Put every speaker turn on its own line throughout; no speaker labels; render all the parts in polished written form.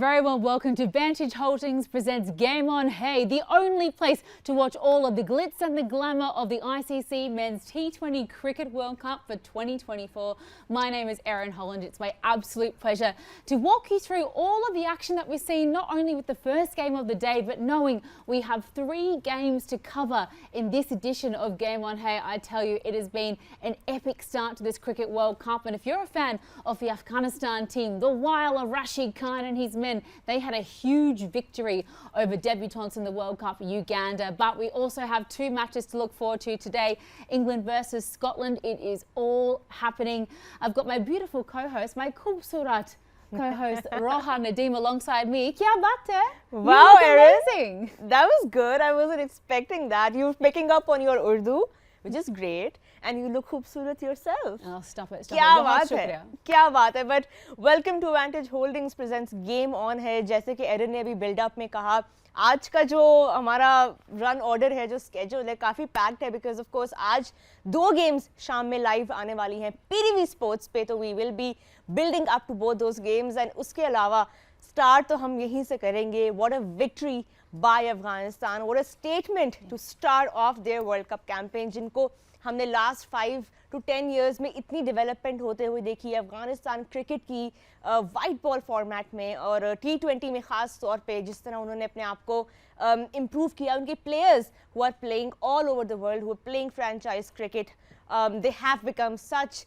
Very well, welcome to Vantage Holdings presents Game On Hey, the only place to watch all of the glitz and the glamour of the ICC Men's T20 Cricket World Cup for 2024. My name is Erin Holland. It's my absolute pleasure to walk you through all of the action that we've seen, not only with the first game of the day, but knowing we have 3 games to cover in this edition of Game On Hey. I tell you, it has been an epic start to this Cricket World Cup. And if you're a fan of the Afghanistan team, the Wile of Rashid Khan and his men, they had a huge victory over debutants in the World Cup, Uganda. But we also have 2 matches to look forward to today. England versus Scotland. It is all happening. I've got my beautiful co-host, my Khubsurat co-host Roha Nadeem alongside me. Kya baat hai?
Wow, Erin.
Amazing.
That was good. I wasn't expecting that. You're picking up on your Urdu, which is great. And you look खूबसूरत yourself.
Oh, stop it.
क्या बात है, क्या बात है. But welcome to Vantage Holdings presents Game On है. जैसे कि एरिन ने अभी बिल्डअप में कहा, आज का जो हमारा रन ऑर्डर है, जो स्केड्यूल है, काफ़ी पैक्ड है बिकॉज ऑफ कोर्स आज 2 गेम्स शाम में लाइव आने वाली हैं PTV स्पोर्ट्स पे. तो we will be building up to both those games. And उसके अलावा स्टार्ट तो हम यहीं से करेंगे. What a victory by Afghanistan, what a statement to start off their world cup campaign, जिनको हमने लास्ट 5 to 10 इयर्स में इतनी डेवलपमेंट होते हुए देखी है अफगानिस्तान क्रिकेट की वाइट बॉल फॉर्मेट में और T20 में ख़ास तौर पे जिस तरह उन्होंने अपने आप को इम्प्रूव किया. उनके players who are playing all over the world, who are playing franchise cricket, they have become such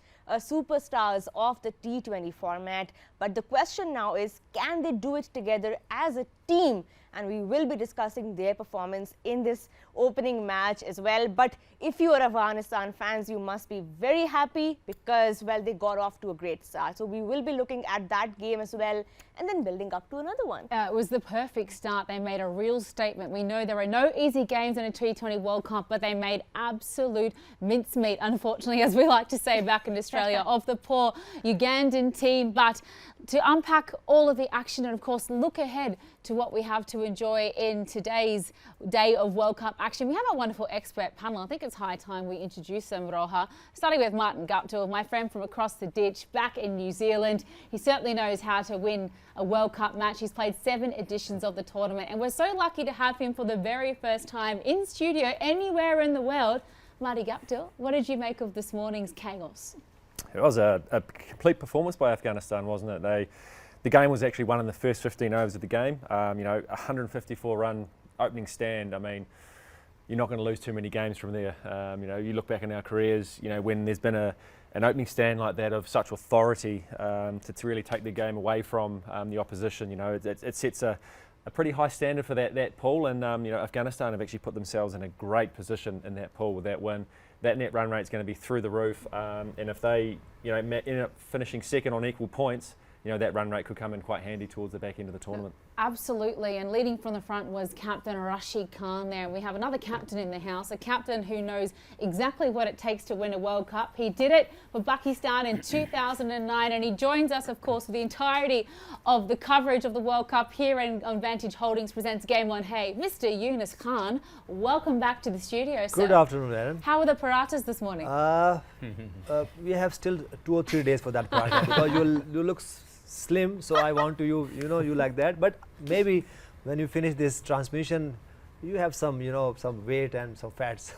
superstars of the T20 format. But the question now is, can they do it together as a team? And we will be discussing their performance in this opening match as well. But if you are Afghanistan fans, you must be very happy because, well, they got off to a great start. So we will be looking at that game as well and then building up to another one.
It was the perfect start. They made a real statement. We know there are no easy games in a T20 World Cup, but they made absolute mincemeat, unfortunately, as we like to say back in Australia, of the poor Ugandan team. But to unpack all of the action and, of course, look ahead to what we have to enjoy in today's day of World Cup action, we have a wonderful expert panel. I think it's high time we introduce them, Roha. Starting with Martin Guptill, my friend from across the ditch, back in New Zealand. He certainly knows how to win a World Cup match. He's played 7 editions of the tournament, and we're so lucky to have him for the very first time in studio anywhere in the world. Marty Guptill, what did you make of this morning's chaos?
It was a complete performance by Afghanistan, wasn't it? The game was actually won in the first 15 overs of the game. 154 run opening stand. I mean, you're not going to lose too many games from there. You look back in our careers, when there's been an opening stand like that of such authority to really take the game away from the opposition, it sets a pretty high standard for that pool. And Afghanistan have actually put themselves in a great position in that pool with that win. That net run rate is going to be through the roof, and if they end up finishing second on equal points, that run rate could come in quite handy towards the back end of the tournament.
Absolutely, and leading from the front was Captain Rashid Khan there. We have another captain in the house, a captain who knows exactly what it takes to win a World Cup. He did it for Pakistan in 2009, and he joins us, of course, for the entirety of the coverage of the World Cup here on Vantage Holdings presents Game On Hey. Mr. Yunus Khan, welcome back to the studio, sir.
Good afternoon, Erin.
How were the parathas this morning?
We have still 2 or 3 days for that paratha because you look slim, so I want to you like that. But maybe when you finish this transmission, you have some some weight and some fats.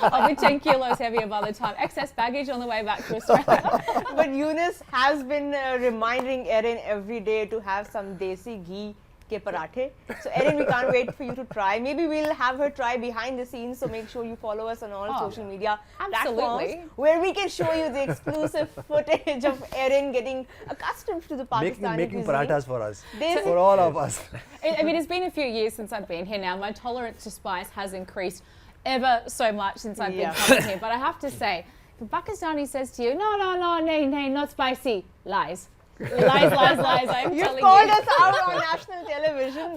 I'll be 10 kilos heavier by the time. Excess baggage on the way back to Australia.
But Yunus has been reminding Erin every day to have some desi ghee ke parathe. So Erin, we can't wait for you to try. Maybe we'll have her try behind the scenes. So make sure you follow us on all social media platforms where we can show you the exclusive footage of Erin getting accustomed to the Pakistani
making
cuisine.
parathas for us, for all of us.
I mean, it's been a few years since I've been here now. My tolerance to spice has increased ever so much since I've been coming here. But I have to say, if a Pakistani says to you, no, not spicy, lies. Lies. I'm
You've
telling
called
you.
us out on national television.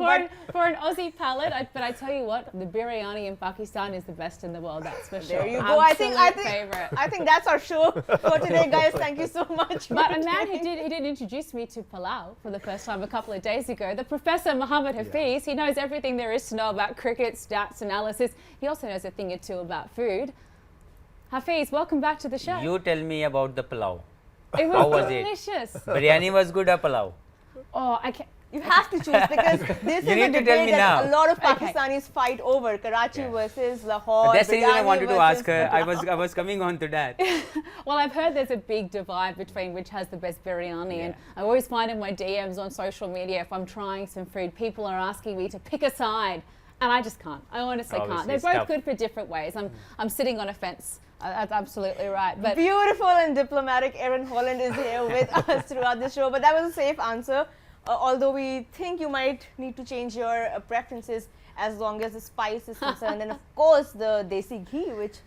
For an Aussie palate, but I tell you what, the biryani in Pakistan is the best in the world. That's for sure.
There you go. I think
favorite.
I think that's our show for today, guys. Thank you so much.
But a man who did introduce me to palau for the first time a couple of days ago, the Professor Mohammed Hafiz. He knows everything there is to know about cricket, stats, analysis. He also knows a thing or two about food. Hafiz, welcome back to the show.
You tell me about the palau.
It was
How was
delicious.
Biryani was good or palau?
Oh,
You have to choose because this is a
need to tell
debate
me
that
now.
a lot of Pakistanis fight over. Karachi versus Lahore.
That's the reason I
Biryani
wanted to
versus
ask her. I was coming on to that.
Well, I've heard there's a big divide between which has the best biryani, and I always find in my DMs on social media, if I'm trying some food, people are asking me to pick a side, and I just can't. I honestly can't.
Obviously,
They're
it's
both
tough.
good for different ways. I'm sitting on a fence. That's absolutely right. But
Beautiful and diplomatic Erin Holland is here with us throughout the show. But that was a safe answer. Although we think you might need to change your preferences as long as the spice is concerned. And of course, the desi ghee, which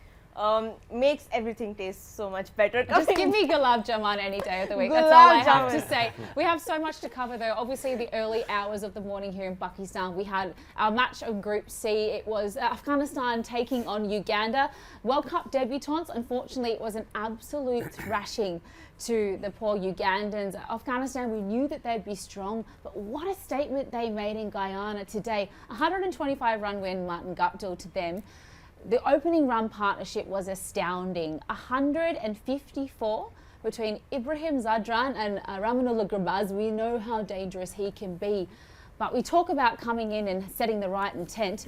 makes everything taste so much better.
just give me gulab jamun any day of the week. That's
Gulab
all I have to
jamun.
say. We have so much to cover though. Obviously the early hours of the morning here in Pakistan, we had our match of Group C. It was Afghanistan taking on Uganda. World Cup debutants. Unfortunately, it was an absolute thrashing to the poor Ugandans. Afghanistan, we knew that they'd be strong, but what a statement they made in Guyana today. 125 run win, Martin Guptill to them. The opening run partnership was astounding. 154 between Ibrahim Zadran and Ramanullah Gurbaz. We know how dangerous he can be. But we talk about coming in and setting the right intent.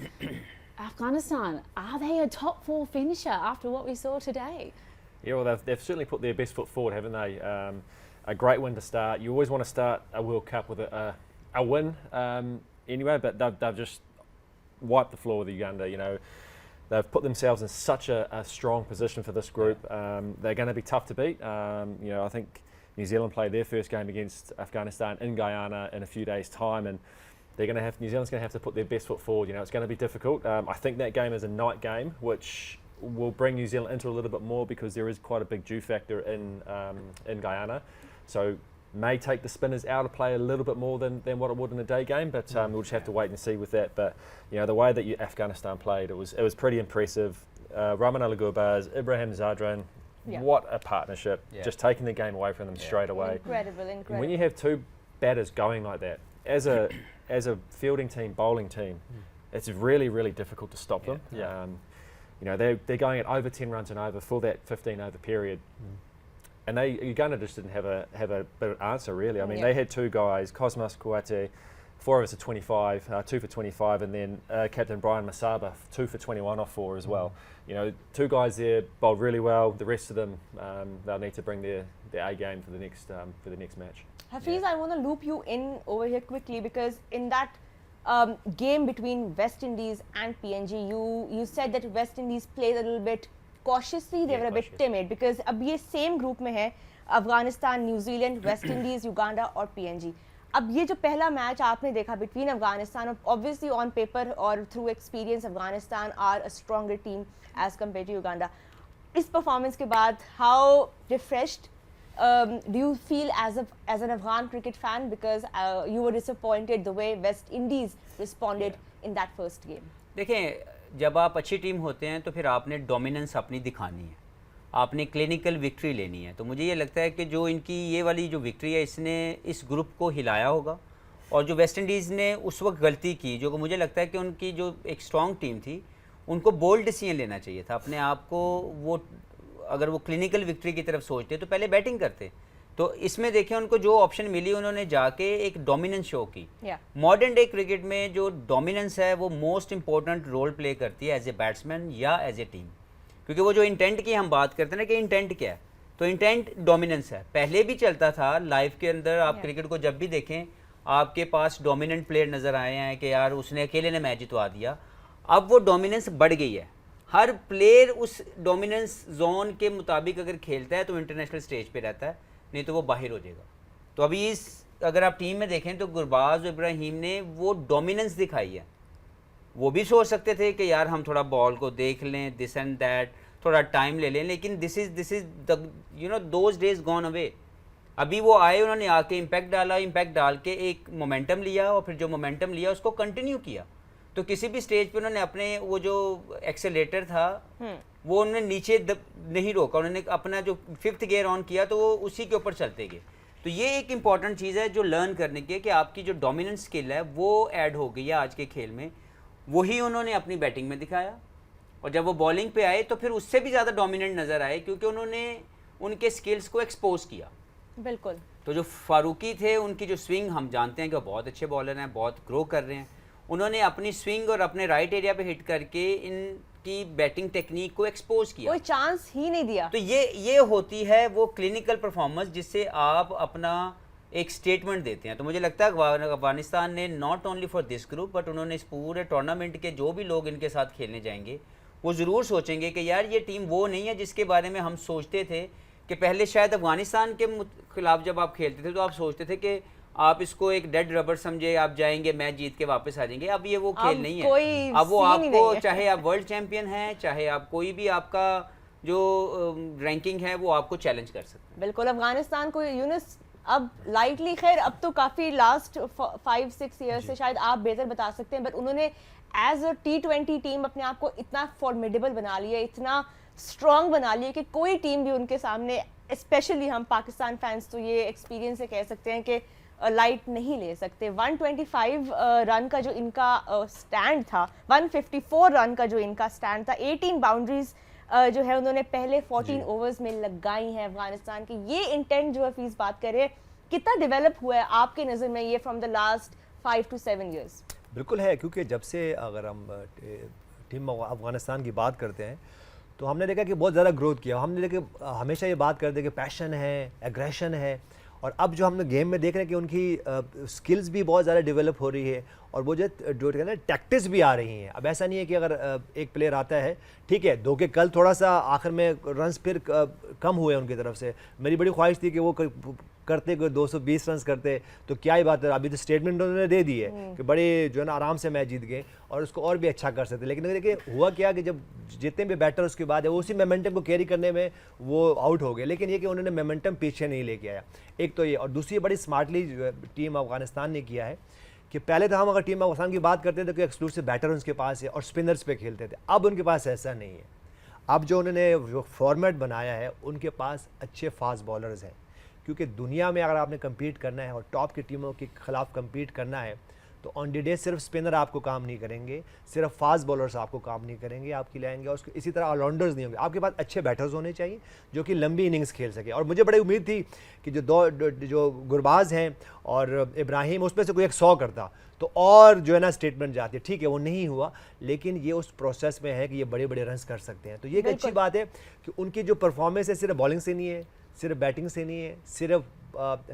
Afghanistan, are they a top 4 finisher after what we saw today?
Yeah, well, they've certainly put their best foot forward, haven't they? A great win to start. You always want to start a World Cup with a win anyway, but they've just wiped the floor with Uganda. You know, they've put themselves in such a strong position for this group. They're going to be tough to beat. You know, I think New Zealand played their first game against Afghanistan in Guyana in a few days' time, and New Zealand's going to have to put their best foot forward. You know, it's going to be difficult. I think that game is a night game, which will bring New Zealand into a little bit more because there is quite a big dew factor in Guyana. So may take the spinners out of play a little bit more than what it would in a day game, but we'll just have to wait and see with that. But you know, the way that Afghanistan played, it was pretty impressive. Ramanullah Gurbaz, Ibrahim Zadran, what a partnership! Just taking the game away from them straight away.
Incredible.
And when you have two batters going like that, as a fielding team, bowling team, it's really, really difficult to stop them. You know, they're going at over 10 runs and over for that 15-over period. And Uganda just didn't have a bit of answer, really. I mean, they had two guys, Cosmas Kouate, 4 overs of 25, 2 for 25, and then Captain Brian Masaba, 2 for 21 off 4 as well. You know, two guys there bowled really well. The rest of them, they'll need to bring their A game for the next match.
Hafiz, I want to loop you in over here quickly because in that game between West Indies and PNG, you said that West Indies played a little bit cautiously. They were a bit timid because अब ये same group में है Afghanistan, New Zealand, West Indies, Uganda और PNG. अब ये जो पहला match आपने देखा between Afghanistan, obviously on paper और through experience Afghanistan are a stronger team as compared to Uganda. इस परफॉर्मेंस के बाद how refreshed do you feel as an Afghan cricket fan because you were disappointed the way West Indies responded in that first game?
देखें, जब आप अच्छी team होते हैं तो फिर आपने डोमिनेंस अपनी दिखानी है, आपने क्लिनिकल विक्ट्री लेनी है. तो मुझे ये लगता है कि जो इनकी ये वाली जो विक्ट्री है इसने इस ग्रुप को हिलाया होगा. और जो वेस्ट इंडीज़ ने उस वक्त गलती की, जो मुझे लगता है कि उनकी जो एक स्ट्रॉन्ग टीम थी उनको बोल्ड डिसीजन लेना चाहिए था. अपने आप को वो अगर वो क्लिनिकल विक्ट्री की तरफ सोचते तो पहले बैटिंग करते. तो इसमें देखें उनको जो ऑप्शन मिली उन्होंने जाके एक डोमिनेंस शो की. मॉडर्न डे क्रिकेट में जो डोमिनेंस है वो मोस्ट इंपॉर्टेंट रोल प्ले करती है एज ए बैट्समैन या एज ए टीम. क्योंकि वो जो इंटेंट की हम बात करते हैं ना कि इंटेंट क्या है, तो इंटेंट डोमिनेंस है. पहले भी चलता था लाइफ के अंदर. आप क्रिकेट को जब भी देखें आपके पास डोमिनेंट प्लेयर नज़र आए हैं कि यार उसने अकेले ने मैच जितवा दिया. अब वो डोमिनेंस बढ़ गई है. हर प्लेयर उस डोमिनेंस जोन के मुताबिक अगर खेलता है तो इंटरनेशनल स्टेज पे रहता है, नहीं तो वो बाहर हो जाएगा. तो अभी अगर आप टीम में देखें तो गुरबाज इब्राहिम ने वो डोमिनेंस दिखाई है. वो भी सोच सकते थे कि यार हम थोड़ा बॉल को देख लें, दिस एंड दैट, थोड़ा टाइम ले लें, लेकिन this is the you know those days gone away. अभी वो आए, उन्होंने आके इम्पैक्ट डाला, इम्पैक्ट डाल के एक मोमेंटम लिया और फिर जो मोमेंटम लिया उसको कंटिन्यू किया. तो किसी भी स्टेज पे उन्होंने अपने वो जो एक्सेलेटर था वो उन्होंने नीचे नहीं रोका. उन्होंने अपना जो 5th गियर ऑन किया तो वो उसी के ऊपर चलते गए. तो ये एक इम्पॉर्टेंट चीज़ है जो लर्न करने की है कि आपकी जो डोमिनेंट स्किल है वो ऐड हो गई है आज के खेल में. वही उन्होंने अपनी बैटिंग में दिखाया और जब वो बॉलिंग पे आए तो फिर उससे भी ज़्यादा डोमिनेंट नज़र आए क्योंकि उन्होंने उनके स्किल्स को एक्सपोज किया.
बिल्कुल.
तो जो फारूकी थे उनकी जो स्विंग हम जानते हैं कि वो बहुत अच्छे बॉलर हैं, बहुत ग्रो कर रहे हैं। उन्होंने अपनी स्विंग और अपने राइट एरिया पे हिट करके इनकी बैटिंग टेक्निक को एक्सपोज किया,
कोई चांस ही नहीं दिया।
तो ये होती है वो क्लिनिकल परफॉर्मेंस जिससे आप अपना एक स्टेटमेंट देते हैं। तो मुझे लगता है अफगानिस्तान ने not only for this group but उन्होंने इस पूरे टूर्नामेंट के जो भी लोग इनके साथ खेलने जाएंगे वो ज़रूर सोचेंगे कि यार ये टीम वो नहीं है जिसके बारे में हम सोचते थे कि पहले शायद अफगानिस्तान के खिलाफ जब आप खेलते थे तो आप सोचते थे कि आप इसको एक डेड रबर समझे, आप जाएंगे मैच जीत के वापस आ जाएंगे। अब ये वो खेल नहीं है। अब वो आपको चाहे आप वर्ल्ड चैंपियन हैं, चाहे आप कोई भी आपका जो रैंकिंग है वो आपको चैलेंज कर सकते हैं।
बिल्कुल, अफगानिस्तान को यूनिस अब लाइटली, खैर अब तो काफ़ी लास्ट 5-6 ईयर से शायद आप बेहतर बता सकते हैं, बट उन्होंने एज अ T20 टीम अपने आप को इतना फॉर्मिडेबल बना लिया, इतना स्ट्रॉन्ग बना लिया कि कोई टीम भी उनके सामने, स्पेशली हम पाकिस्तान फैंस तो ये एक्सपीरियंस से कह सकते हैं कि लाइट नहीं ले सकते। 125 रन का जो इनका स्टैंड था, 154 रन का जो इनका स्टैंड था, 18 बाउंड्रीज जो है उन्होंने पहले 14 ओवर्स में लगाई हैं अफगानिस्तान की। ये इंटेंट जो हफीज़ बात कर रहे हैं, कितना डेवलप हुआ है आपके नज़र में ये from the last 5 to 7 years?
बिल्कुल है, क्योंकि जब से अगर हम टीम अफगानिस्तान की बात करते हैं तो हमने देखा कि बहुत ज़्यादा ग्रोथ किया। हमने देखा हमेशा ये बात करते हैं कि पैशन है, एग्रेशन है, और अब जो हमने गेम में देख रहे हैं कि उनकी स्किल्स भी बहुत ज़्यादा डेवलप हो रही है और वो जो कहते हैं टैक्टिक्स भी आ रही हैं। अब ऐसा नहीं है कि अगर एक प्लेयर आता है, ठीक है, दो के कल थोड़ा सा आखिर में रन्स फिर कम हुए उनकी तरफ से। मेरी बड़ी ख्वाहिश थी कि वो करते 220 रन करते तो क्या ही बात है। अभी तो स्टेटमेंट उन्होंने दे दी है कि बड़े जो है ना आराम से मैच जीत गए और उसको और भी अच्छा कर सकते। लेकिन देखिए हुआ क्या कि जब जितने भी बैटर उसके बाद है वो उसी मोमेंटम को कैरी करने में वो आउट हो गए। लेकिन ये कि उन्होंने मोमेंटम पीछे नहीं लेके आया, एक तो ये। और दूसरी बड़ी स्मार्टली टीम अफगानिस्तान ने किया है कि पहले तो हम अगर टीम अफगानिस्तान की बात करते थे कि एक्सक्लूसिव बैटर उनके पास है और स्पिनर्स पे खेलते थे, अब उनके पास ऐसा नहीं है। अब जो उन्होंने जो फॉर्मेट बनाया है उनके पास अच्छे फास्ट बॉलर्स हैं, क्योंकि दुनिया में अगर आपने कम्पीट करना है और टॉप की टीमों के खिलाफ कम्पीट करना है तो ऑन डी डे सिर्फ स्पिनर आपको काम नहीं करेंगे, सिर्फ फास्ट बॉलर्स आपको काम नहीं करेंगे, आपकी लाएंगे। और इसी तरह ऑलराउंडर्स नहीं होंगे, आपके पास अच्छे बैटर्स होने चाहिए जो कि लंबी इनिंग्स खेल सके। और मुझे बड़ी उम्मीद थी कि जो गुरबाज हैं और इब्राहिम उसमें से कोई एक 100 करता तो और जो है ना स्टेटमेंट जाती है। ठीक है, वो नहीं हुआ, लेकिन ये उस प्रोसेस में है कि ये बड़े बड़े रन्स कर सकते हैं। तो ये एक अच्छी बात है कि उनकी जो परफॉर्मेंस है सिर्फ बॉलिंग से नहीं है, सिर्फ बैटिंग से नहीं है, सिर्फ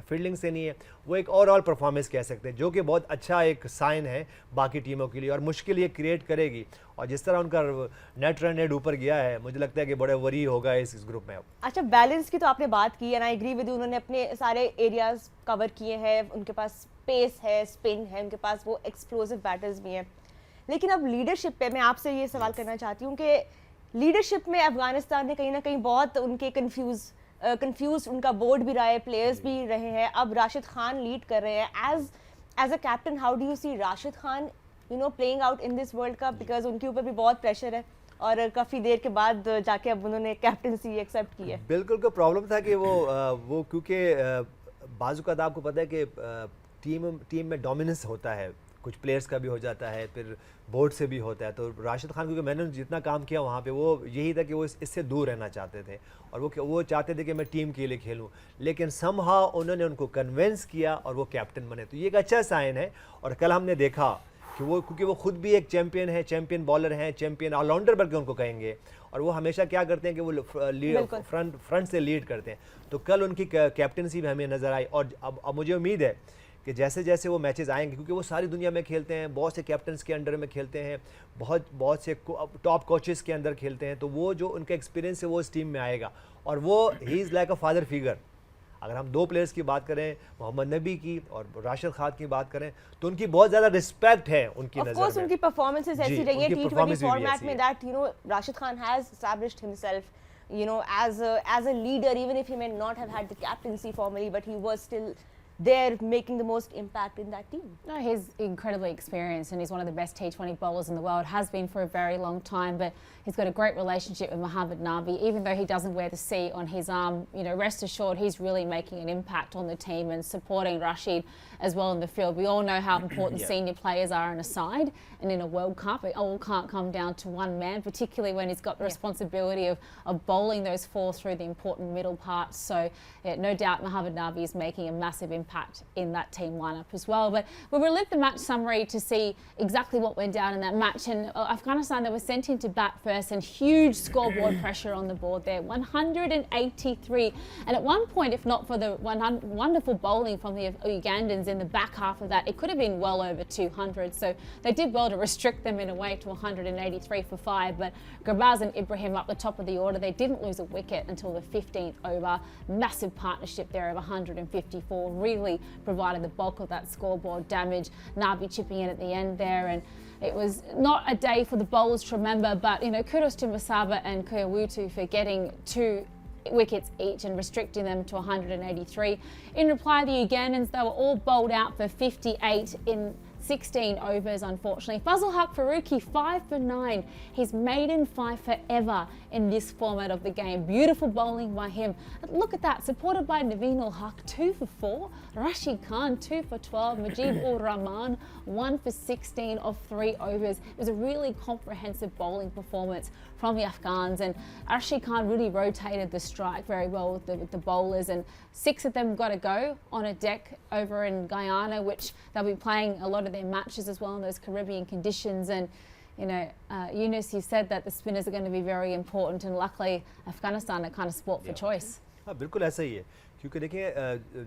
फील्डिंग से नहीं है, वो एक ओवरऑल परफॉर्मेंस कह सकते हैं, जो कि बहुत अच्छा एक साइन है बाकी टीमों के लिए और मुश्किल ये क्रिएट करेगी। और जिस तरह उनका नेट रन रेट ऊपर गया है, मुझे लगता है कि बड़े वरी होगा इस ग्रुप में।
अच्छा, बैलेंस की तो आपने बात की है, आई एग्री विद यू। उन्होंने अपने सारे एरियाज कवर किए हैं, उनके पास पेस है, स्पिन है, उनके पास वो एक्सप्लोसिव बैटर्स भी हैं। लेकिन अब लीडरशिप पे मैं आपसे ये सवाल करना चाहती हूँ कि लीडरशिप में अफगानिस्तान ने कहीं ना कहीं बहुत उनके कंफ्यूज उनका बोर्ड भी रहा है, प्लेयर्स भी रहे हैं। अब राशिद खान लीड कर रहे हैं as a captain. How do you see Rashid Khan playing out in this world cup, because उनके ऊपर भी बहुत प्रेशर है और काफ़ी देर के बाद जाके अब उन्होंने कैप्टनसी एक्सेप्ट की है।
बिल्कुल, को प्रॉब्लम था कि वो क्योंकि बाजू का आपको पता है कि टीम में डोमिनेंस होता है, कुछ प्लेयर्स का भी हो जाता है, फिर बोर्ड से भी होता है। तो राशिद खान, क्योंकि मैंने जितना काम किया वहाँ पे, वो यही था कि वो इससे दूर रहना चाहते थे और वो चाहते थे कि मैं टीम के लिए खेलूं। लेकिन समहाउ उन्होंने उनको कन्विंस किया और वो कैप्टन बने, तो ये एक अच्छा साइन है। और कल हमने देखा कि वो, क्योंकि वो खुद भी एक चैम्पियन है, चैम्पियन बॉलर हैं, चैम्पियन ऑलराउंडर बल्कि उनको कहेंगे, और वो हमेशा क्या करते हैं कि वो फ्रंट से लीड करते हैं। तो कल उनकी कैप्टनसी भी हमें नज़र आई। और अब मुझे उम्मीद है कि जैसे जैसे वो मैचेस आएंगे, क्योंकि वो सारी दुनिया में खेलते हैं, बहुत से कैप्टन्स के अंडर में खेलते हैं, बहुत से टॉप कोचेस के अंदर खेलते हैं, तो वो जो उनका एक्सपीरियंस है वो इस टीम में आएगा। और वो he is like a father figure. अगर हम 2 प्लेयर्स की बात करें, मोहम्मद नबी की और राशिद खान की बात करें, तो उनकी बहुत ज़्यादा रिस्पेक्ट है उनकी नज़र में।
ऑफ कोर्स उनकी परफॉर्मेंसेस ऐसी रही हैं T20 फॉर्मेट में, that Rashid Khan has established himself as a leader, even if he may not have had the captaincy formally, but he was still they're making the most impact in that team.
No, he's incredibly experienced and he's one of the best T20 bowlers in the world, has been for a very long time, but he's got a great relationship with Mohammad Nabi. Even though he doesn't wear the C on his arm, you know, rest assured he's really making an impact on the team and supporting Rashid as well in the field. We all know how important senior players are in a side, and in a World Cup it all can't come down to one man, particularly when he's got the responsibility of bowling those four through the important middle parts. So yeah, no doubt Mohammad Nabi is making a massive impact in that team lineup as well. But we'll relive the match summary to see exactly what went down in that match. And Afghanistan, they were sent into bat first, and huge scoreboard pressure on the board there, 183. And at one point, if not for the wonderful bowling from the Ugandans in the back half of that, it could have been well over 200. So they did well to restrict them in a way to 183 for 5. But Gurbaz and Ibrahim up the top of the order, they didn't lose a wicket until the 15th over. Massive partnership there of 154, really provided the bulk of that scoreboard damage. Nabi chipping in at the end there, and it was not a day for the bowlers to remember, but you know, kudos to Masaba and Kuyawutu for getting 2 wickets each and restricting them to 183. In reply, the Ugandans, they were all bowled out for 58 in 16 overs, unfortunately. Fazal Haq Faruqi, 5 for 9. His maiden 5 for ever in this format of the game. Beautiful bowling by him. Look at that, supported by Naveen ul Haq, 2 for 4. Rashid Khan, 2 for 12. Mujib ur Rahman, 1 for 16 of 3 overs. It was a really comprehensive bowling performance from the Afghans, and Rashid Khan really rotated the strike very well with the bowlers, and 6 of them got to go on a deck over in Guyana, which they'll be playing a lot of their matches as well in those Caribbean conditions. And you know, Yunus, you said that the spinners are going to be very important, and luckily Afghanistan are kind of sport for choice.
हाँ बिल्कुल ऐसा ही है, क्योंकि देखिए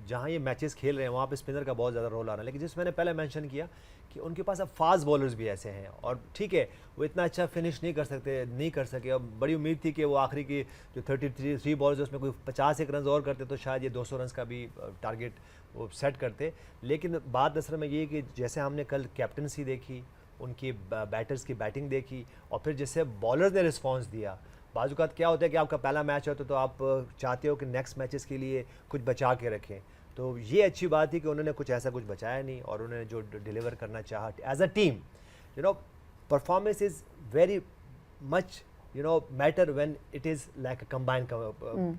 जहाँ ये matches खेल रहे हैं वहाँ पे स्पिनर का बहुत ज़्यादा रोल आ रहा है, लेकिन जिस मैंने पहले मेंशन किया कि उनके पास अब फास्ट बॉलर्स भी ऐसे हैं, और ठीक है वो इतना अच्छा फिनिश नहीं कर सके। अब बड़ी उम्मीद थी कि वो आखिरी की जो 33 बॉल्स उसमें कोई 51 रन और करते तो शायद ये 200 रन का भी टारगेट वो सेट करते। लेकिन बात असल में ये कि जैसे हमने कल कैप्टनसी देखी, उनकी बैटर्स की बैटिंग देखी, और फिर जैसे बॉलर्स ने रिस्पॉन्स दिया। बाज़-औक़ात क्या होता है कि आपका पहला मैच होता है तो आप चाहते हो कि नेक्स्ट मैचेस के लिए कुछ बचा के रखें, तो ये अच्छी बात थी कि उन्होंने कुछ बचाया नहीं, और उन्होंने जो डिलीवर करना चाहा as a team, you know, performance is very much matter when it is like combine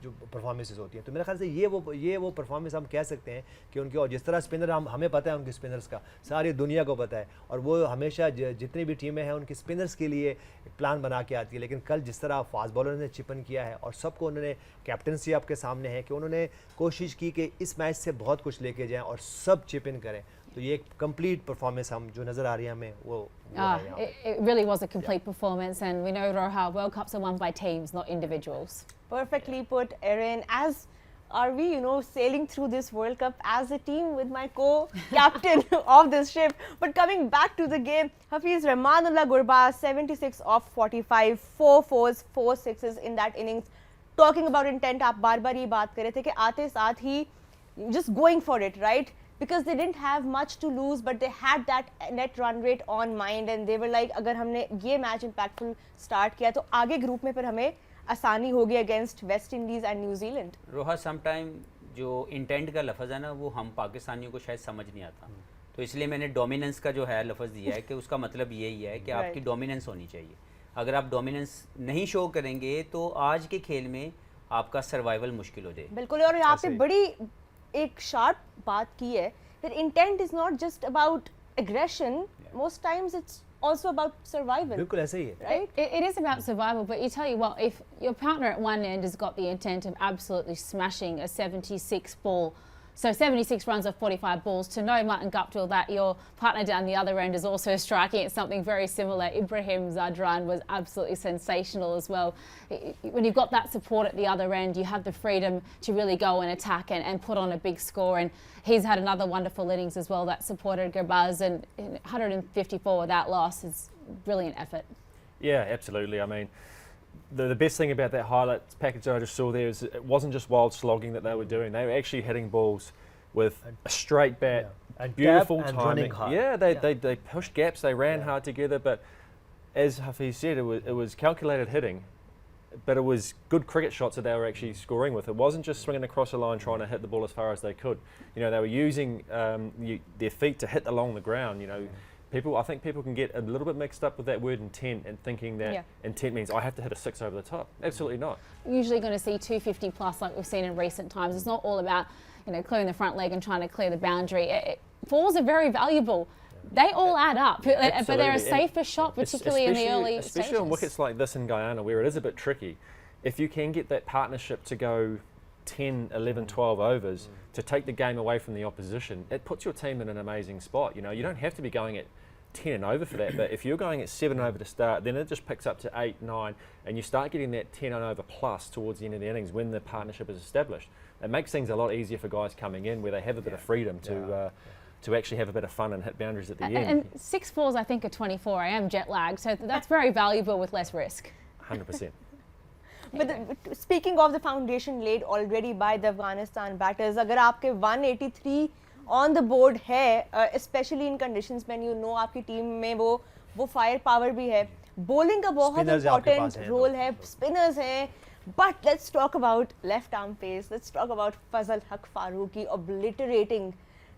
जो परफॉर्मेंसेस होती हैं। तो मेरे ख्याल से ये वो परफॉर्मेंस हम कह सकते हैं कि उनके, और जिस तरह स्पिनर हमें पता है उनके स्पिनर्स का, सारी दुनिया को पता है, और वो हमेशा जितनी भी टीमें हैं उनकी स्पिनर्स के लिए प्लान बना के आती है। लेकिन कल जिस तरह फास्ट बॉलर ने चिपन किया है, और सबको उन्होंने, कैप्टनसी आपके सामने है कि उन्होंने कोशिश की कि इस मैच से बहुत कुछ लेके जाएँ और सब चिप इन करें, तो ये एक कंप्लीट परफॉर्मेंस हम जो नज़र आ रही है हमें वो
it really was a complete performance, and we know, Roha, World Cups are won by teams, not individuals.
Perfectly put, Erin. As are we, sailing through this World Cup as a team with my co-captain of this ship. But coming back to the game, Hafiz Rahmanullah Gurbaz, 76 of 45, 4 fours, 4 sixes in that innings. Talking about intent, आप बार-बार ये बात कर रहे थे कि आते साथ ही just going for it, right? Because they didn't have much to lose, but they had that net run rate on mind, and they were like, अगर हमने ये मैच impactful start किया तो आगे ग्रुप में फिर हमें आसानी होगी against West Indies and New Zealand.
Roha, sometime जो इंटेंट का लफ्ज़ है ना, वो हम पाकिस्तानियों को शायद समझ नहीं आता, तो इसलिए मैंने डोमिनेंस का जो है लफ्ज़ दिया है कि उसका मतलब यही है कि आपकी डोमिनेंस होनी चाहिए। अगर आप डोमिनेंस नहीं शो करेंगे तो आज के खेल में आपका सर्वाइवल मुश्किल हो जाएगा।
बिल्कुल, और यहाँ पे बड़ी एक शार्प बात की है that intent is not just about aggression, most times it's also about survival.
बिल्कुल ऐसा ही है,
right?
It is about survival, but you tell you what, if your partner at one end has got the intent of absolutely smashing a 76 ball, so 76 runs off 45 balls, to know, Martin Guptill, that your partner down the other end is also striking at something very similar. Ibrahim Zadran was absolutely sensational as well. When you've got that support at the other end, you have the freedom to really go and attack and put on a big score. And he's had another wonderful innings as well that supported Gurbaz, and 154 without loss is brilliant effort.
Yeah, absolutely. I mean, the best thing about that highlights package I just saw there is it wasn't just wild slogging that they were doing. They were actually hitting balls with a straight bat,
and
beautiful
and
timing.
Hard.
Yeah, they pushed gaps, they ran hard together. But as Hafiz said, it was calculated hitting, but it was good cricket shots that they were actually scoring with. It wasn't just swinging across the line trying to hit the ball as far as they could. You know, they were using their feet to hit along the ground. You know, I think people can get a little bit mixed up with that word intent and thinking that intent means I have to hit a 6 over the top. Absolutely not.
Usually going to see 250 plus like we've seen in recent times. It's not all about, you know, clearing the front leg and trying to clear the boundary. Balls are very valuable. They all add up, but they're a safer shot, particularly in the early stages.
Especially on wickets like this in Guyana, where it is a bit tricky. If you can get that partnership to go 10, 11, 12 overs to take the game away from the opposition, it puts your team in an amazing spot. You know, you don't have to be going at 10 and over for that, but if you're going at 7 over to start, then it just picks up to 8, 9, and you start getting that 10 and over plus towards the end of the innings when the partnership is established. It makes things a lot easier for guys coming in where they have a bit of freedom to actually have a bit of fun and hit boundaries at the end.
And 6 4s, I think, are 24. I am jet lagged, so that's very valuable with less risk.
100%.
But speaking of the foundation laid already by the Afghanistan batters, अगर आपके 183 on the board है, especially in conditions when you know आपकी team में वो fire power भी है, bowling का बहुत important role है, spinners हैं. But let's talk about left arm pace. Let's talk about Fazal Haq Farooqi obliterating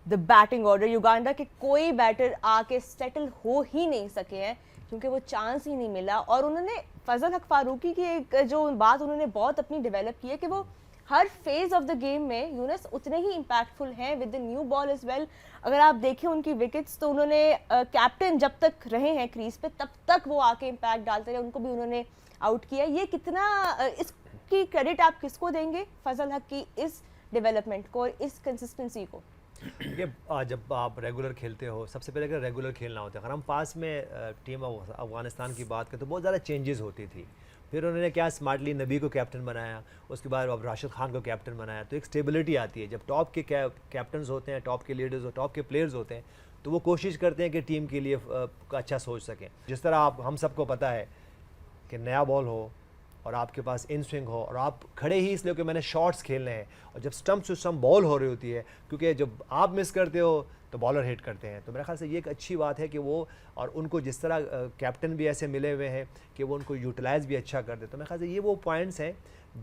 the batting order. Uganda के कोई बैटर आके सेटल हो ही नहीं सके हैं क्योंकि वो चांस ही नहीं मिला. और उन्होंने फजल हक फारूकी की एक जो बात उन्होंने बहुत अपनी डेवलप की है कि वो हर फेज ऑफ द गेम में यूनस उतने ही इम्पैक्टफुल हैं with the new ball as well. अगर आप देखें उनकी विकेट्स तो उन्होंने कैप्टन जब तक रहे हैं क्रीज पे तब तक वो आके इम्पैक्ट डालते रहे, उनको भी उन्होंने आउट किया. ये कितना इसकी क्रेडिट आप किसको देंगे, फजल हक की इस डेवलपमेंट को और इस कंसिस्टेंसी को?
ये जब आप रेगुलर खेलते हो, सबसे पहले अगर रेगुलर खेलना होता है, अगर हम पास में टीम अफगानिस्तान की बात करें तो बहुत ज़्यादा चेंजेस होती थी. फिर उन्होंने क्या स्मार्टली नबी को कैप्टन बनाया, उसके बाद अब राशिद खान को कैप्टन बनाया, तो एक स्टेबिलिटी आती है. जब टॉप के कैप्टन्स होते हैं, टॉप के लीडर्स और टॉप के प्लेयर्स होते हैं तो वो कोशिश करते हैं कि टीम के लिए अच्छा सोच सकें. जिस तरह हम सबको पता है कि नया बॉल हो और आपके पास इन स्विंग हो और आप खड़े ही इसलिए कि मैंने शॉट्स खेलने हैं, और जब स्टम्प टू स्टम्प बॉल हो रही होती है, क्योंकि जब आप मिस करते हो तो बॉलर हिट करते हैं. तो मेरे ख्याल से ये एक अच्छी बात है कि वो, और उनको जिस तरह कैप्टन भी ऐसे मिले हुए हैं कि वो उनको यूटिलाइज़ भी अच्छा करते. तो मेरे ख्याल से ये वो पॉइंट्स हैं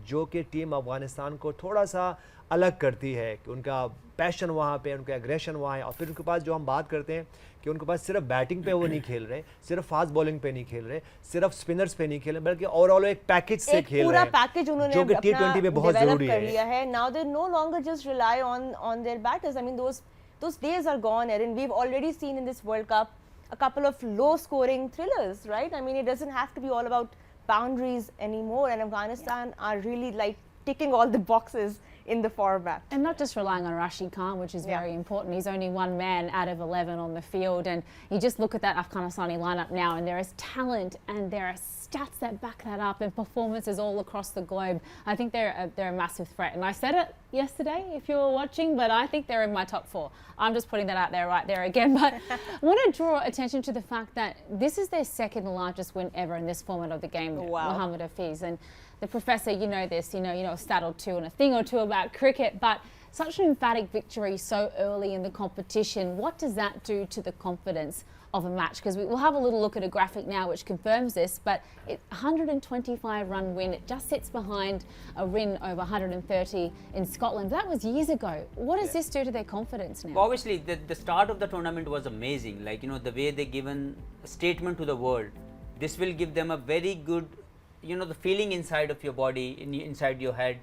जो कि टीम अफगानिस्तान को थोड़ा सा अलग करती है कि उनका पैशन वहाँ पे, उनका एग्रेशन वहाँ है. और फिर उनके पास जो हम बात करते हैं कि उनके पास सिर्फ बैटिंग पे वो नहीं खेल रहे, सिर्फ फास्ट बॉलिंग पे नहीं खेल रहे, सिर्फ स्पिनर्स पे नहीं खेल रहे, बल्कि ओवरऑल एक पैकेज से खेल रहे हैं,
पूरा पैकेज उन्होंने
जो कि T20 में बहुत ज़रूरी
है. Now they no longer just rely on their batters. I mean those days are gone, Erin. We've already seen in this World Cup a couple of low scoring thrillers, right? I mean it doesn't have to be all about boundaries anymore, and Afghanistan are really like ticking all the boxes in the format.
And not just relying on Rashid Khan, which is very important. He's only one man out of 11 on the field, and you just look at that Afghanistani lineup now and there is talent and there are stats that back that up and performances all across the globe. I think they're a massive threat, and I said it yesterday if you were watching, but I think they're in my top 4. I'm just putting that out there right there again, but I want to draw attention to the fact that this is their second largest win ever in this format of the game, Mohammad Hafiz. And the professor, you know this, you know a stat or two and a thing or two about cricket, but such an emphatic victory so early in the competition, what does that do to the confidence of a match? Because we'll have a little look at a graphic now which confirms this, but 125 run win, it just sits behind a win over 130 in Scotland. That was years ago. What does this do to their confidence now?
Obviously, the start of the tournament was amazing. Like, the way they given a statement to the world, this will give them a very good, the feeling inside of your body, inside your head,